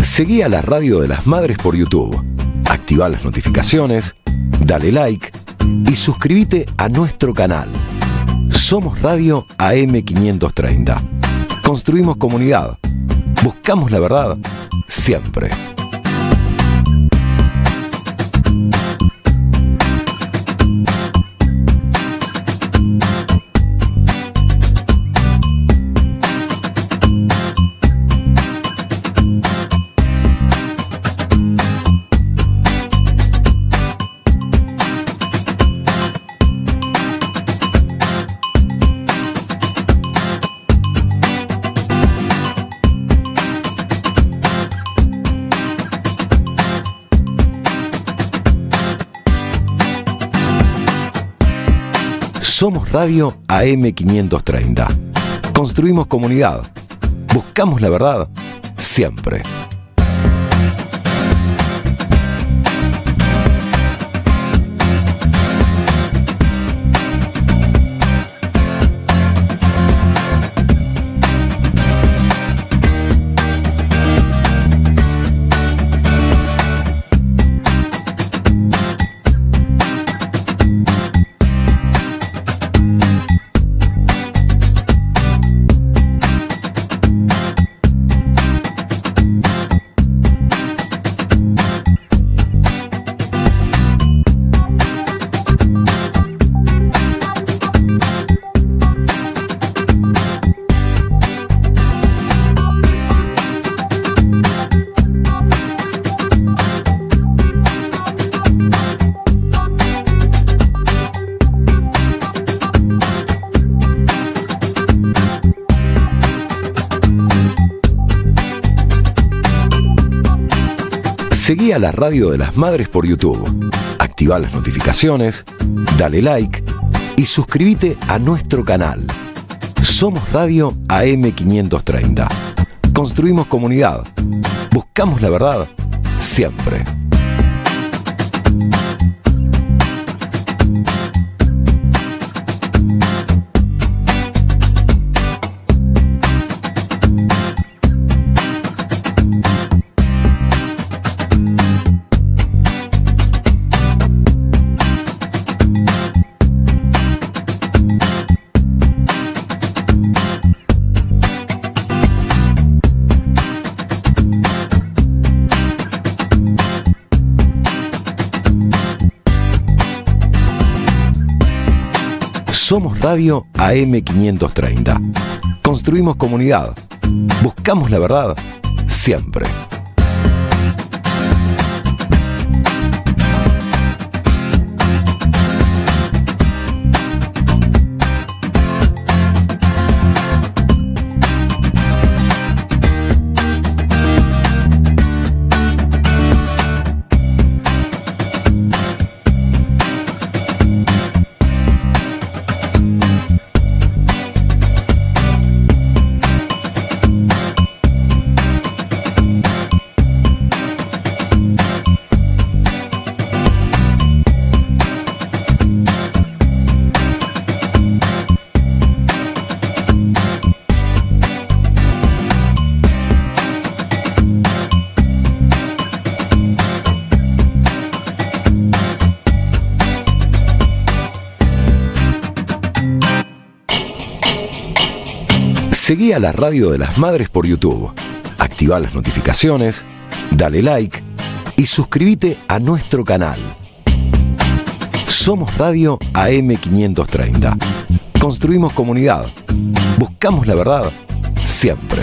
Seguí a la Radio de las Madres por YouTube. Activá las notificaciones, dale like y suscríbete a nuestro canal. Somos Radio AM530. Construimos comunidad. Buscamos la verdad siempre. Somos Radio AM530. Construimos comunidad. Buscamos la verdad siempre. Seguí a la Radio de las Madres por YouTube. Activá las notificaciones, dale like y suscríbete a nuestro canal. Somos Radio AM530. Construimos comunidad. Buscamos la verdad siempre. Somos Radio AM530. Construimos comunidad. Buscamos la verdad siempre. Seguí a la Radio de las Madres por YouTube. Activá las notificaciones, dale like y suscríbete a nuestro canal. Somos Radio AM530. Construimos comunidad. Buscamos la verdad siempre.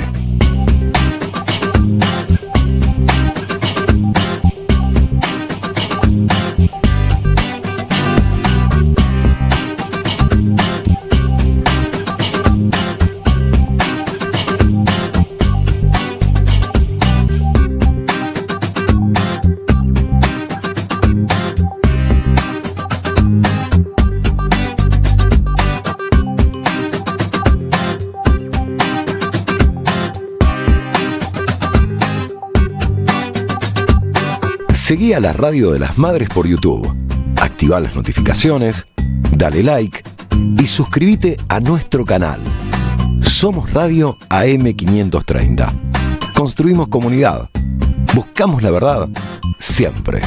Seguí a la Radio de las Madres por YouTube. Activá las notificaciones, dale like y suscríbete a nuestro canal. Somos Radio AM530. Construimos comunidad. Buscamos la verdad siempre.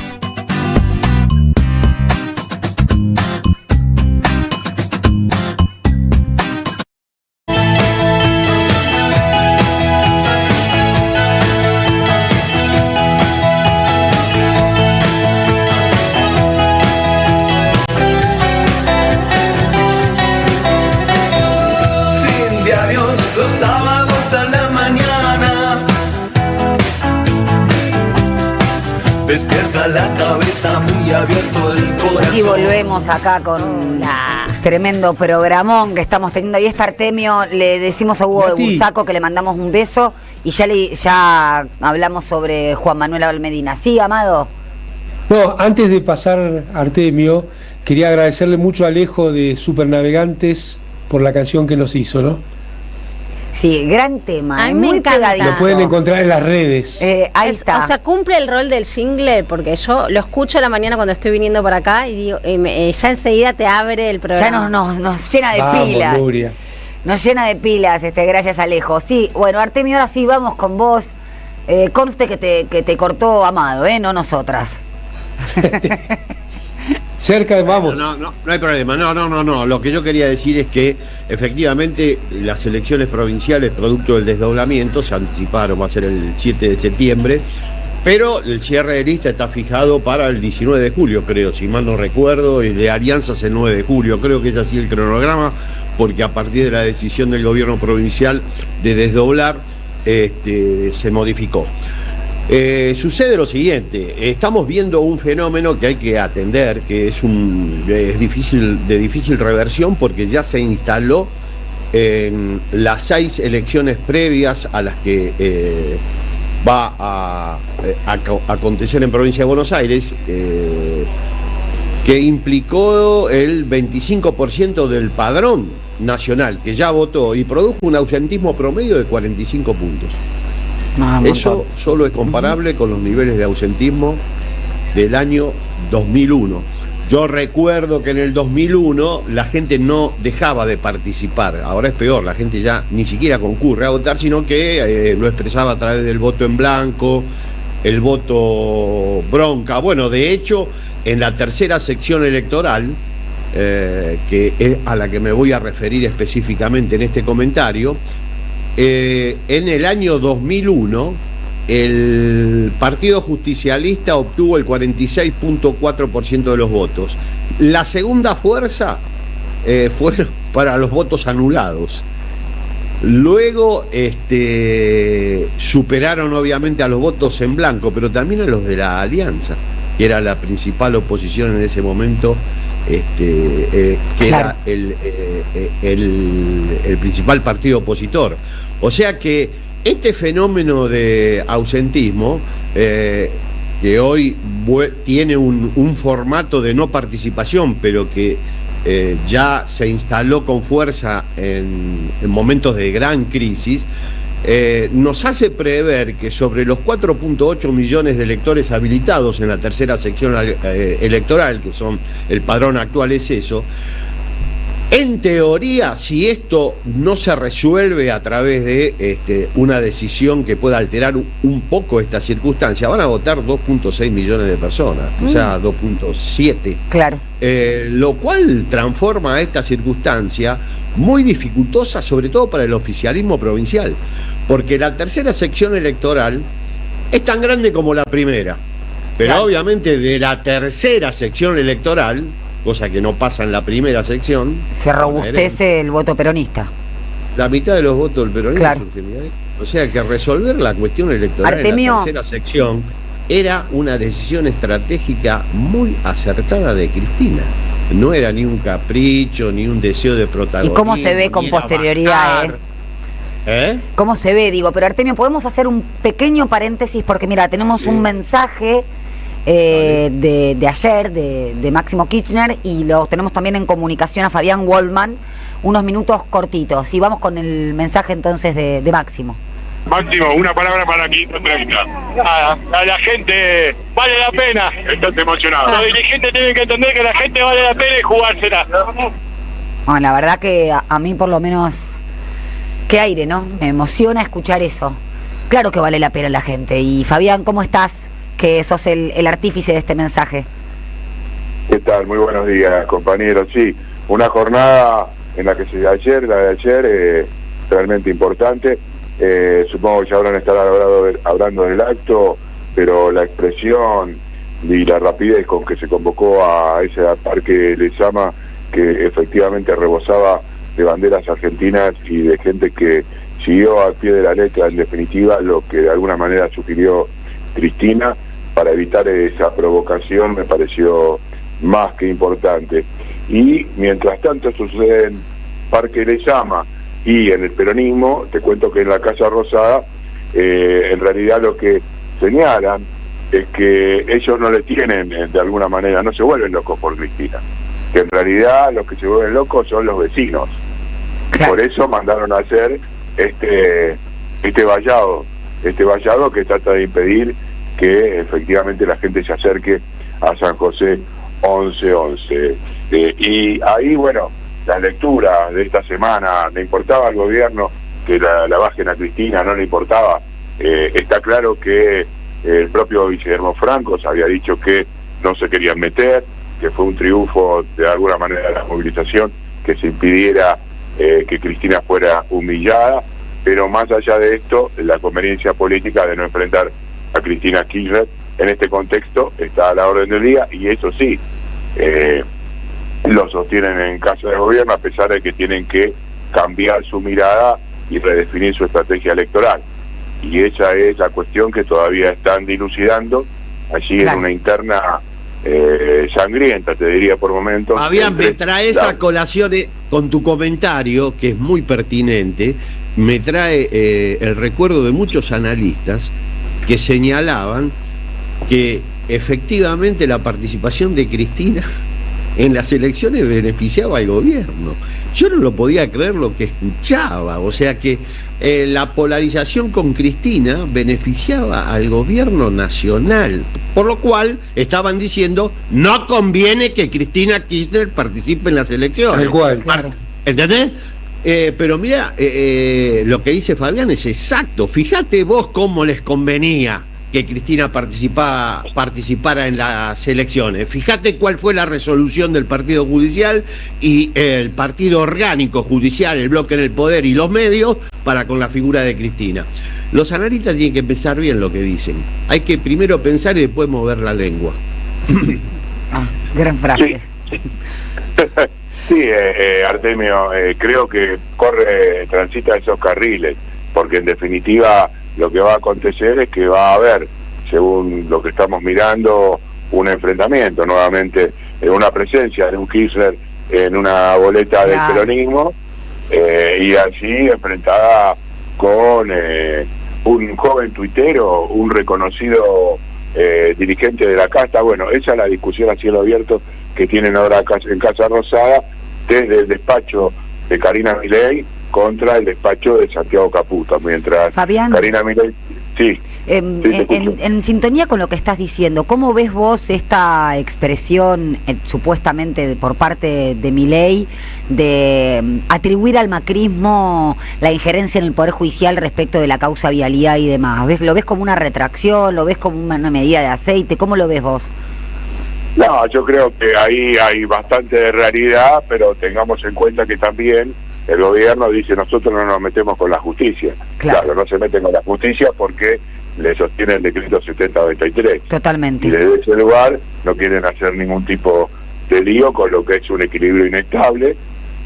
Sin diarios los sábados a la mañana. Despierta la cabeza, muy abierto el corazón. Y volvemos acá con tremendo programón que estamos teniendo. Y Artemio, le decimos a Hugo de Nati. Bursaco que le mandamos un beso. Y ya hablamos sobre Juan Manuel Abel Medina. Sí, Amado. No, antes de pasar a Artemio, quería agradecerle mucho a Alejo de Supernavegantes por la canción que nos hizo, ¿no? Sí, gran tema. A mí me muy encanta. pegadizo. Lo pueden encontrar en las redes. Ahí está. O sea, cumple el rol del jingle, porque yo lo escucho a la mañana cuando estoy viniendo para acá y digo, ya enseguida te abre el ya programa. nos llena de Vamos, pilas. Nuria. Nos llena de pilas, gracias Alejo. Sí, bueno, Artemio, ahora sí vamos con vos. Conste que te cortó Amado, no nosotras. Cerca de vamos. No hay problema. No. Lo que yo quería decir es que efectivamente las elecciones provinciales, producto del desdoblamiento, se anticiparon, va a ser el 7 de septiembre, pero el cierre de lista está fijado para el 19 de julio, creo, si mal no recuerdo, y de alianzas el 9 de julio. Creo que es así el cronograma, porque a partir de la decisión del gobierno provincial de desdoblar, se modificó. Sucede lo siguiente, estamos viendo un fenómeno que hay que atender, que es de difícil reversión, porque ya se instaló en las 6 elecciones previas a las que va a acontecer en Provincia de Buenos Aires, que implicó el 25% del padrón nacional que ya votó y produjo un ausentismo promedio de 45 puntos. Eso solo es comparable con los niveles de ausentismo del año 2001. Yo recuerdo que en el 2001 la gente no dejaba de participar. Ahora es peor, la gente ya ni siquiera concurre a votar, sino que lo expresaba a través del voto en blanco, el voto bronca. Bueno, de hecho, en la tercera sección electoral, que es a la que me voy a referir específicamente en este comentario, en el año 2001 el Partido Justicialista obtuvo el 46.4% de los votos. La segunda fuerza fue para los votos anulados. Luego superaron obviamente a los votos en blanco, pero también a los de la Alianza, que era la principal oposición en ese momento, que Claro. era el principal partido opositor. O sea que este fenómeno de ausentismo, que hoy tiene un formato de no participación, pero que ya se instaló con fuerza en momentos de gran crisis, nos hace prever que sobre los 4.8 millones de electores habilitados en la tercera sección electoral, que son el padrón actual es eso, En teoría, si esto no se resuelve a través de una decisión que pueda alterar un poco esta circunstancia, van a votar 2.6 millones de personas, o sea, 2.7. Claro. Lo cual transforma esta circunstancia muy dificultosa, sobre todo para el oficialismo provincial, porque la tercera sección electoral es tan grande como la primera, pero claro, obviamente de la tercera sección electoral, cosa que no pasa en la primera sección, se robustece el voto peronista. la mitad de los votos del peronismo Claro. surgen de ahí. O sea que resolver la cuestión electoral Artemio, en la tercera sección era una decisión estratégica muy acertada de Cristina. No era ni un capricho, ni un deseo de protagonismo. ¿y cómo se ve con ni era posterioridad? bajar. ¿Eh? ¿Cómo se ve? Digo, pero Artemio, podemos hacer un pequeño paréntesis porque mira, tenemos un mensaje de ayer de Máximo Kirchner y lo tenemos también en comunicación a Fabián Waldman, unos minutos cortitos. Y vamos con el mensaje entonces de Máximo. Máximo, una palabra para 530. Nada, a la gente vale la pena. Estás emocionado. Los dirigentes tienen que entender que la gente vale la pena y jugársela. Bueno, la verdad que a mí por lo menos, qué aire, ¿no? Me emociona escuchar eso. Claro que vale la pena la gente. Y Fabián, ¿cómo estás? Que sos el artífice de este mensaje. ¿Qué tal? Muy buenos días, compañeros. Sí, una jornada en la que la de ayer, realmente importante. Supongo que ya habrán estado hablando del acto, pero la expresión y la rapidez con que se convocó a ese parque Lezama, que efectivamente rebosaba de banderas argentinas y de gente que siguió al pie de la letra, en definitiva, lo que de alguna manera sugirió Cristina, para evitar esa provocación, me pareció más que importante. Y mientras tanto esto sucede en Parque Lezama y en el peronismo, te cuento que en la Casa Rosada, en realidad lo que señalan es que ellos no le tienen, de alguna manera, no se vuelven locos por Cristina, que en realidad los que se vuelven locos son los vecinos. Claro. Por eso mandaron a hacer este vallado que trata de impedir que efectivamente la gente se acerque a San José 1111. Y ahí, bueno, la lectura de esta semana, le importaba al gobierno que la bajen a Cristina, no le importaba. Está claro que el propio Guillermo Franco se había dicho que no se querían meter, que fue un triunfo de alguna manera de la movilización, que se impidiera que Cristina fuera humillada, pero más allá de esto, la conveniencia política de no enfrentar a Cristina Kirchner en este contexto está a la orden del día, y eso sí, lo sostienen en Casa de Gobierno, a pesar de que tienen que cambiar su mirada y redefinir su estrategia electoral. Y esa es la cuestión que todavía están dilucidando allí, claro, en una interna sangrienta, te diría por momentos. Fabián, me trae esa colación con tu comentario, que es muy pertinente, me trae el recuerdo de muchos analistas que señalaban que efectivamente la participación de Cristina en las elecciones beneficiaba al gobierno. Yo no lo podía creer lo que escuchaba, o sea que la polarización con Cristina beneficiaba al gobierno nacional, por lo cual estaban diciendo no conviene que Cristina Kirchner participe en las elecciones. Tal cual. Claro. ¿Entendés? Pero mira, lo que dice Fabián es exacto. Fíjate vos cómo les convenía que Cristina participara en las elecciones. Fíjate cuál fue la resolución del Partido Judicial y el Partido Orgánico Judicial, el bloque en el poder y los medios, para con la figura de Cristina. Los analistas tienen que pensar bien lo que dicen. Hay que primero pensar y después mover la lengua. Gran frase. Sí. Sí, Artemio, creo que transita esos carriles, porque en definitiva lo que va a acontecer es que va a haber, según lo que estamos mirando, un enfrentamiento nuevamente, una presencia de un Kirchner en una boleta, claro, del peronismo, y allí enfrentada con un joven tuitero, un reconocido dirigente de la casta. Bueno, esa es la discusión a cielo abierto que tienen ahora en Casa Rosada, desde el despacho de Karina Milei contra el despacho de Santiago Caputo, mientras Fabián, Karina Milei, sí. En sintonía con lo que estás diciendo, ¿cómo ves vos esta expresión supuestamente por parte de Milei de atribuir al macrismo la injerencia en el Poder Judicial respecto de la causa vialidad y demás? ¿Lo ves como una retracción? ¿Lo ves como una medida de aceite? ¿Cómo lo ves vos? No, yo creo que ahí hay bastante de realidad, pero tengamos en cuenta que también el gobierno dice nosotros no nos metemos con la justicia. Claro, no se meten con la justicia porque le sostiene el decreto 7023. Totalmente. Y desde ese lugar no quieren hacer ningún tipo de lío con lo que es un equilibrio inestable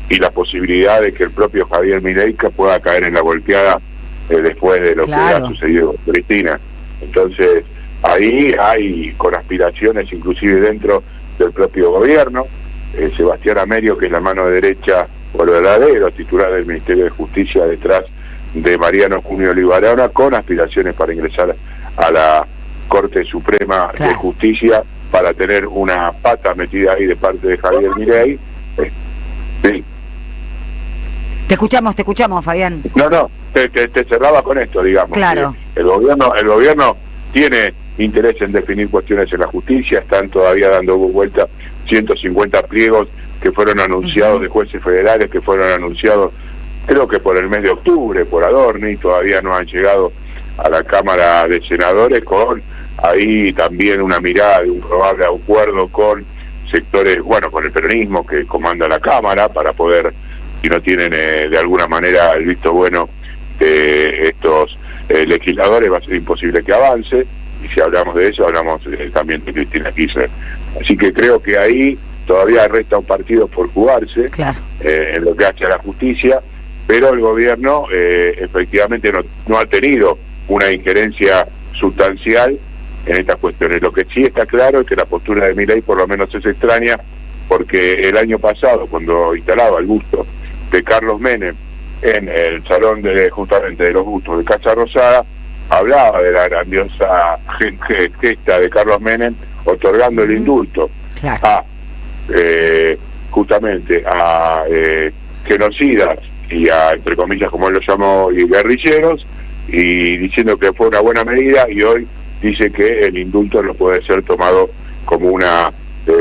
y la posibilidad de que el propio Javier Milei pueda caer en la volteada después de lo que ha sucedido con Cristina. Entonces, ahí hay con aspiraciones inclusive dentro del propio gobierno. Sebastián Amerio, que es la mano derecha o el verdadero titular del Ministerio de Justicia detrás de Mariano Junio Olivarona, con aspiraciones para ingresar a la Corte Suprema de Justicia para tener una pata metida ahí de parte de Javier Milei. Sí. Te escuchamos, Fabián. No, te cerraba con esto, digamos. Claro. El gobierno tiene interés en definir cuestiones en la justicia, están todavía dando vuelta 150 pliegos que fueron anunciados de jueces federales, que fueron anunciados creo que por el mes de octubre, por Adorni, todavía no han llegado a la Cámara de Senadores, con ahí también una mirada de un probable acuerdo con sectores, con el peronismo que comanda la Cámara, para poder, si no tienen de alguna manera el visto bueno de estos legisladores, va a ser imposible que avance, y si hablamos de eso, hablamos también de Cristina Kirchner. Así que creo que ahí todavía resta un partido por jugarse, en lo que hace a la justicia, pero el gobierno efectivamente no ha tenido una injerencia sustancial en estas cuestiones. Lo que sí está claro es que la postura de Milei por lo menos es extraña, porque el año pasado, cuando instalaba el busto de Carlos Menem en el salón justamente de los bustos de Casa Rosada, hablaba de la grandiosa gesta de Carlos Menem otorgando el indulto a justamente a genocidas y a, entre comillas, como él lo llamó, y guerrilleros, y diciendo que fue una buena medida, y hoy dice que el indulto no puede ser tomado como una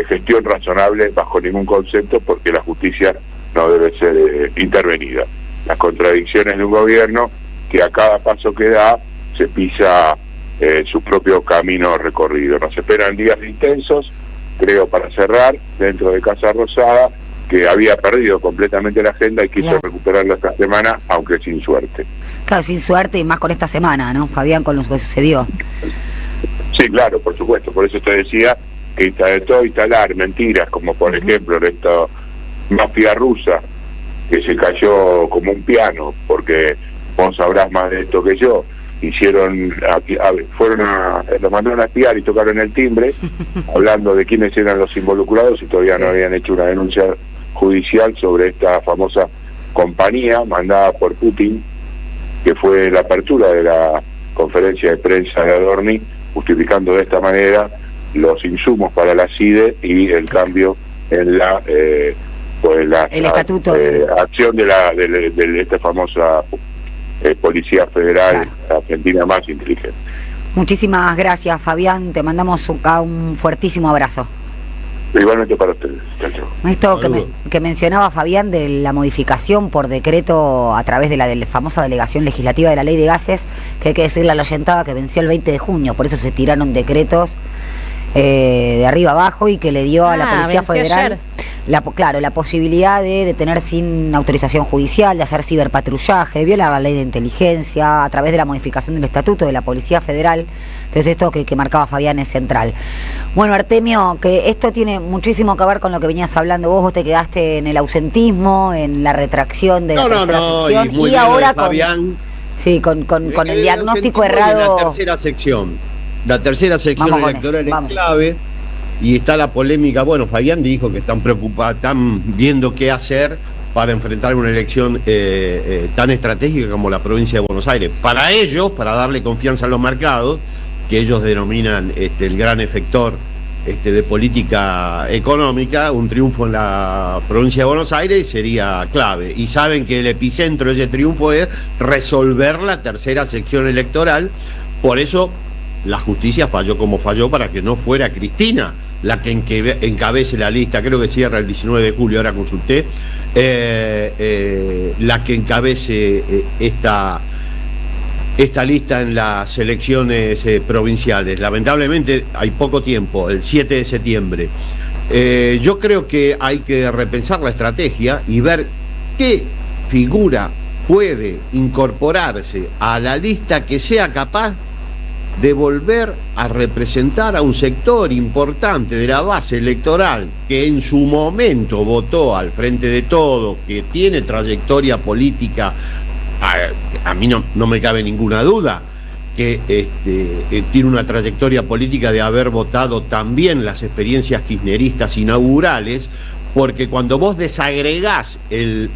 gestión razonable bajo ningún concepto, porque la justicia no debe ser intervenida. Las contradicciones de un gobierno que a cada paso que da se pisa su propio camino recorrido. Nos esperan días intensos, creo, para cerrar, dentro de Casa Rosada, que había perdido completamente la agenda y quiso recuperarla esta semana, aunque sin suerte. Claro, sin suerte, y más con esta semana, ¿no, Fabián, con lo que sucedió? Sí, claro, por supuesto. Por eso te decía que de todo instalar mentiras, como por ejemplo esta mafia rusa, que se cayó como un piano, porque vos sabrás más de esto que yo, lo mandaron a espiar y tocaron el timbre, hablando de quiénes eran los involucrados, y todavía no habían hecho una denuncia judicial sobre esta famosa compañía mandada por Putin, que fue la apertura de la conferencia de prensa de Adorni, justificando de esta manera los insumos para la CIDE y el cambio en la estatuto acción de esta famosa Policía Federal Argentina más inteligente. Muchísimas gracias, Fabián, te mandamos un fuertísimo abrazo. Igualmente para ustedes. Esto que mencionaba Fabián de la modificación por decreto a través de la famosa delegación legislativa de la Ley de Gases, que hay que decirle a la oyentada que venció el 20 de junio, por eso se tiraron decretos de arriba abajo, y que le dio a la Policía Federal la posibilidad de detener sin autorización judicial, de hacer ciberpatrullaje, de violar la ley de inteligencia a través de la modificación del estatuto de la Policía Federal. Entonces esto que marcaba Fabián es central. Bueno, Artemio, que esto tiene muchísimo que ver con lo que venías hablando vos te quedaste en el ausentismo, en la retracción de la tercera sección, y ahora con el diagnóstico errado. La tercera sección electoral es clave, y está la polémica. Bueno, Fabián dijo que están preocupados, están viendo qué hacer para enfrentar una elección tan estratégica como la provincia de Buenos Aires. Para ellos, para darle confianza a los mercados, que ellos denominan el gran efector de política económica, un triunfo en la provincia de Buenos Aires sería clave. Y saben que el epicentro de ese triunfo es resolver la tercera sección electoral, Por eso la justicia falló como falló, para que no fuera Cristina la que encabece la lista. Creo que cierra el 19 de julio, ahora consulté, la que encabece esta lista en las elecciones provinciales. Lamentablemente hay poco tiempo, el 7 de septiembre. Yo creo que hay que repensar la estrategia y ver qué figura puede incorporarse a la lista que sea capaz de volver a representar a un sector importante de la base electoral que en su momento votó al Frente de Todos, que tiene trayectoria política, a mí no me cabe ninguna duda que tiene una trayectoria política de haber votado también las experiencias kirchneristas inaugurales, porque cuando vos desagregás el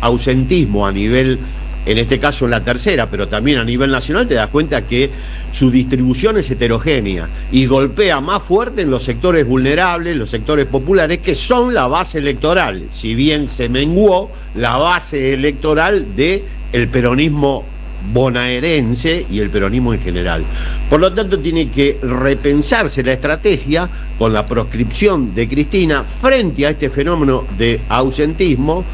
ausentismo a nivel, en este caso en la tercera, pero también a nivel nacional, te das cuenta que su distribución es heterogénea y golpea más fuerte en los sectores vulnerables, los sectores populares, que son la base electoral, si bien se menguó la base electoral del peronismo bonaerense y el peronismo en general. Por lo tanto, tiene que repensarse la estrategia con la proscripción de Cristina frente a este fenómeno de ausentismo,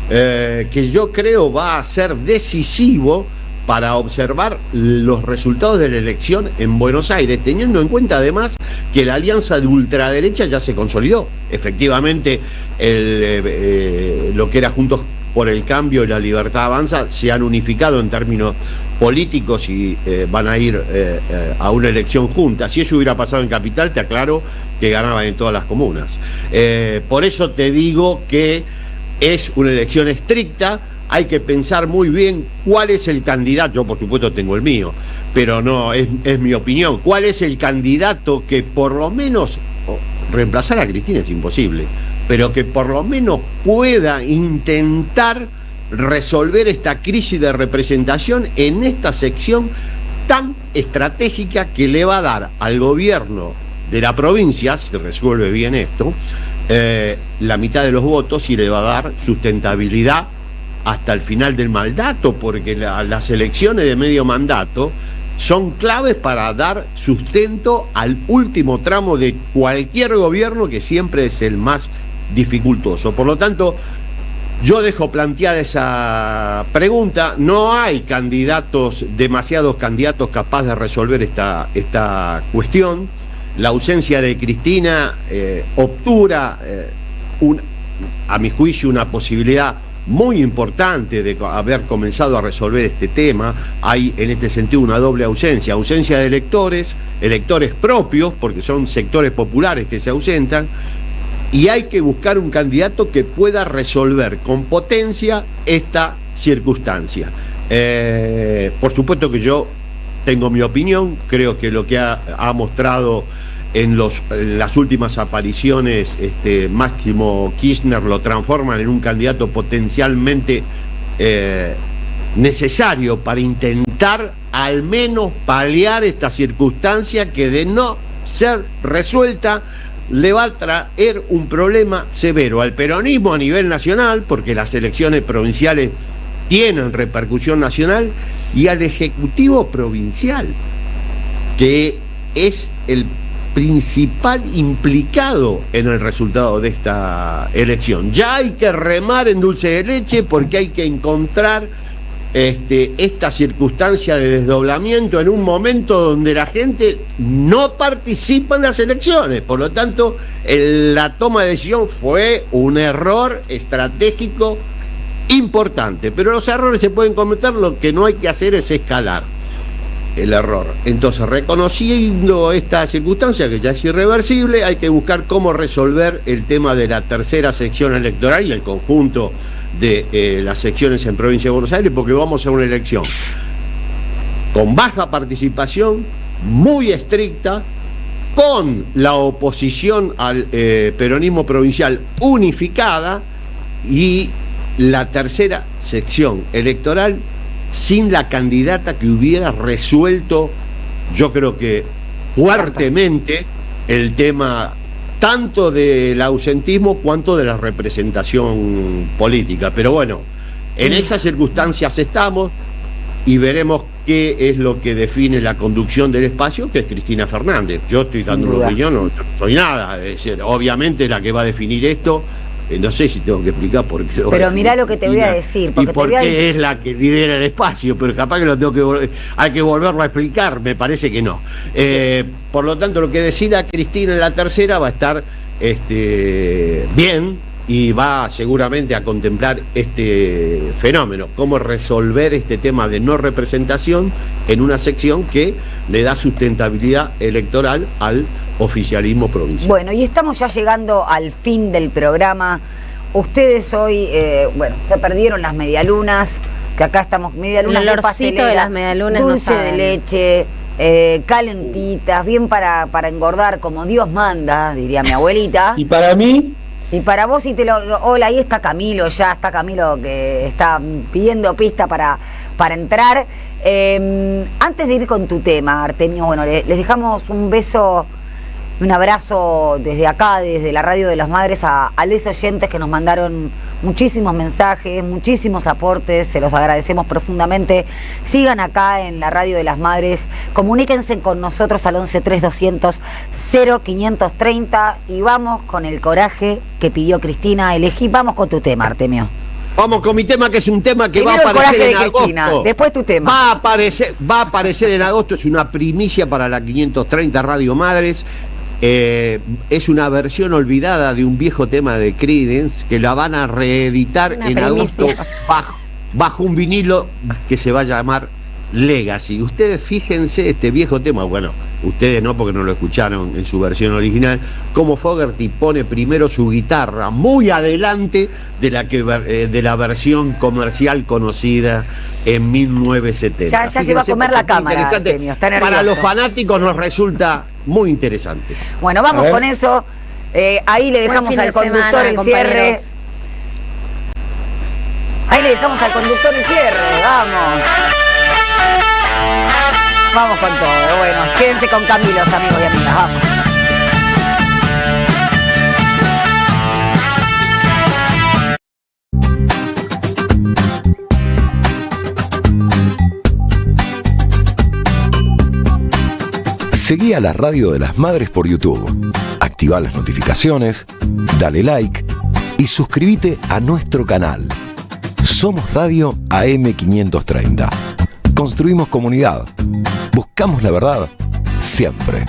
que yo creo va a ser decisivo para observar los resultados de la elección en Buenos Aires, teniendo en cuenta además que la alianza de ultraderecha ya se consolidó. Efectivamente, lo que era Juntos por el Cambio y la Libertad Avanza se han unificado en términos políticos y van a ir a una elección junta. Si eso hubiera pasado en Capital, te aclaro que ganaban en todas las comunas. Por eso te digo que es una elección estricta. Hay que pensar muy bien cuál es el candidato. Yo, por supuesto, tengo el mío, pero no, es mi opinión. ¿Cuál es el candidato que por lo menos, reemplazar a Cristina es imposible, pero que por lo menos pueda intentar resolver esta crisis de representación en esta sección tan estratégica que le va a dar al gobierno de la provincia, si se resuelve bien esto, la mitad de los votos, y le va a dar sustentabilidad hasta el final del mandato, porque las elecciones de medio mandato son claves para dar sustento al último tramo de cualquier gobierno, que siempre es el más dificultoso. Por lo tanto, yo dejo planteada esa pregunta. No hay demasiados candidatos capaces de resolver esta cuestión. La ausencia de Cristina obtura, a mi juicio, una posibilidad muy importante de haber comenzado a resolver este tema. Hay en este sentido una doble ausencia de electores propios, porque son sectores populares que se ausentan, y hay que buscar un candidato que pueda resolver con potencia esta circunstancia. Por supuesto que yo tengo mi opinión. Creo que lo que ha mostrado en las últimas apariciones Máximo Kirchner lo transforman en un candidato potencialmente necesario para intentar al menos paliar esta circunstancia que, de no ser resuelta, le va a traer un problema severo al peronismo a nivel nacional, porque las elecciones provinciales tienen repercusión nacional, y al Ejecutivo provincial, que es el principal implicado en el resultado de esta elección. Ya hay que remar en dulce de leche, porque hay que encontrar esta circunstancia de desdoblamiento en un momento donde la gente no participa en las elecciones. Por lo tanto, la toma de decisión fue un error estratégico importante, pero los errores se pueden cometer. Lo que no hay que hacer es escalar el error. Entonces, reconociendo esta circunstancia que ya es irreversible, hay que buscar cómo resolver el tema de la tercera sección electoral y el conjunto de las secciones en Provincia de Buenos Aires, porque vamos a una elección con baja participación, muy estricta, con la oposición al peronismo provincial unificada, y la tercera sección electoral sin la candidata que hubiera resuelto, yo creo que fuertemente, el tema tanto del ausentismo cuanto de la representación política. Pero bueno, en esas circunstancias estamos, y veremos qué es lo que define la conducción del espacio, que es Cristina Fernández. Yo estoy dando una opinión, no soy nada. Es decir, obviamente la que va a definir esto, no sé si tengo que explicar por qué. Pero mirá lo que te voy a decir. Y por qué es la que lidera el espacio, pero capaz que lo tengo que hay que volverlo a explicar, me parece que no. Por lo tanto, lo que decida Cristina en la tercera va a estar bien, y va seguramente a contemplar este fenómeno, cómo resolver este tema de no representación en una sección que le da sustentabilidad electoral al oficialismo provincial. Bueno, y estamos ya llegando al fin del programa. Ustedes hoy, se perdieron las medialunas, que acá estamos, medialunas el de olorcito pastelera, de las medialunas, dulce no de saben. leche, calentitas, bien para engordar como Dios manda, diría mi abuelita. Y para mí, Y para vos, hola, ahí está Camilo, que está pidiendo pista para entrar. Antes de ir con tu tema, Artemio, les dejamos un beso, un abrazo desde acá, desde la Radio de las Madres, a los oyentes que nos mandaron muchísimos mensajes, muchísimos aportes, se los agradecemos profundamente. Sigan acá en la Radio de las Madres, comuníquense con nosotros al 11-3200-0530 y vamos con el coraje que pidió Cristina. Vamos con tu tema, Artemio. Vamos con mi tema, que es un tema que Primero va a aparecer el en coraje de Cristina, agosto. después tu tema. Va a aparecer en agosto, es una primicia para la 530 Radio Madres. Es una versión olvidada de un viejo tema de Creedence que la van a reeditar en agosto bajo un vinilo que se va a llamar Legacy. Ustedes fíjense este viejo tema, bueno, ustedes no porque no lo escucharon en su versión original, como Fogerty pone primero su guitarra muy adelante de la versión comercial conocida en 1970. Ya se va a comer la cámara, Artemio, está nervioso. Para los fanáticos nos resulta muy interesante. Bueno, vamos con eso. Ahí le dejamos al conductor el cierre. Ahí le dejamos al conductor el cierre. Vamos. Vamos con todo. Bueno, quédense con Camilo, amigos y amigas. Vamos. Seguí a la Radio de las Madres por YouTube. Activá las notificaciones, dale like y suscríbete a nuestro canal. Somos Radio AM530. Construimos comunidad. Buscamos la verdad siempre.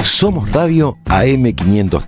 Somos Radio AM530.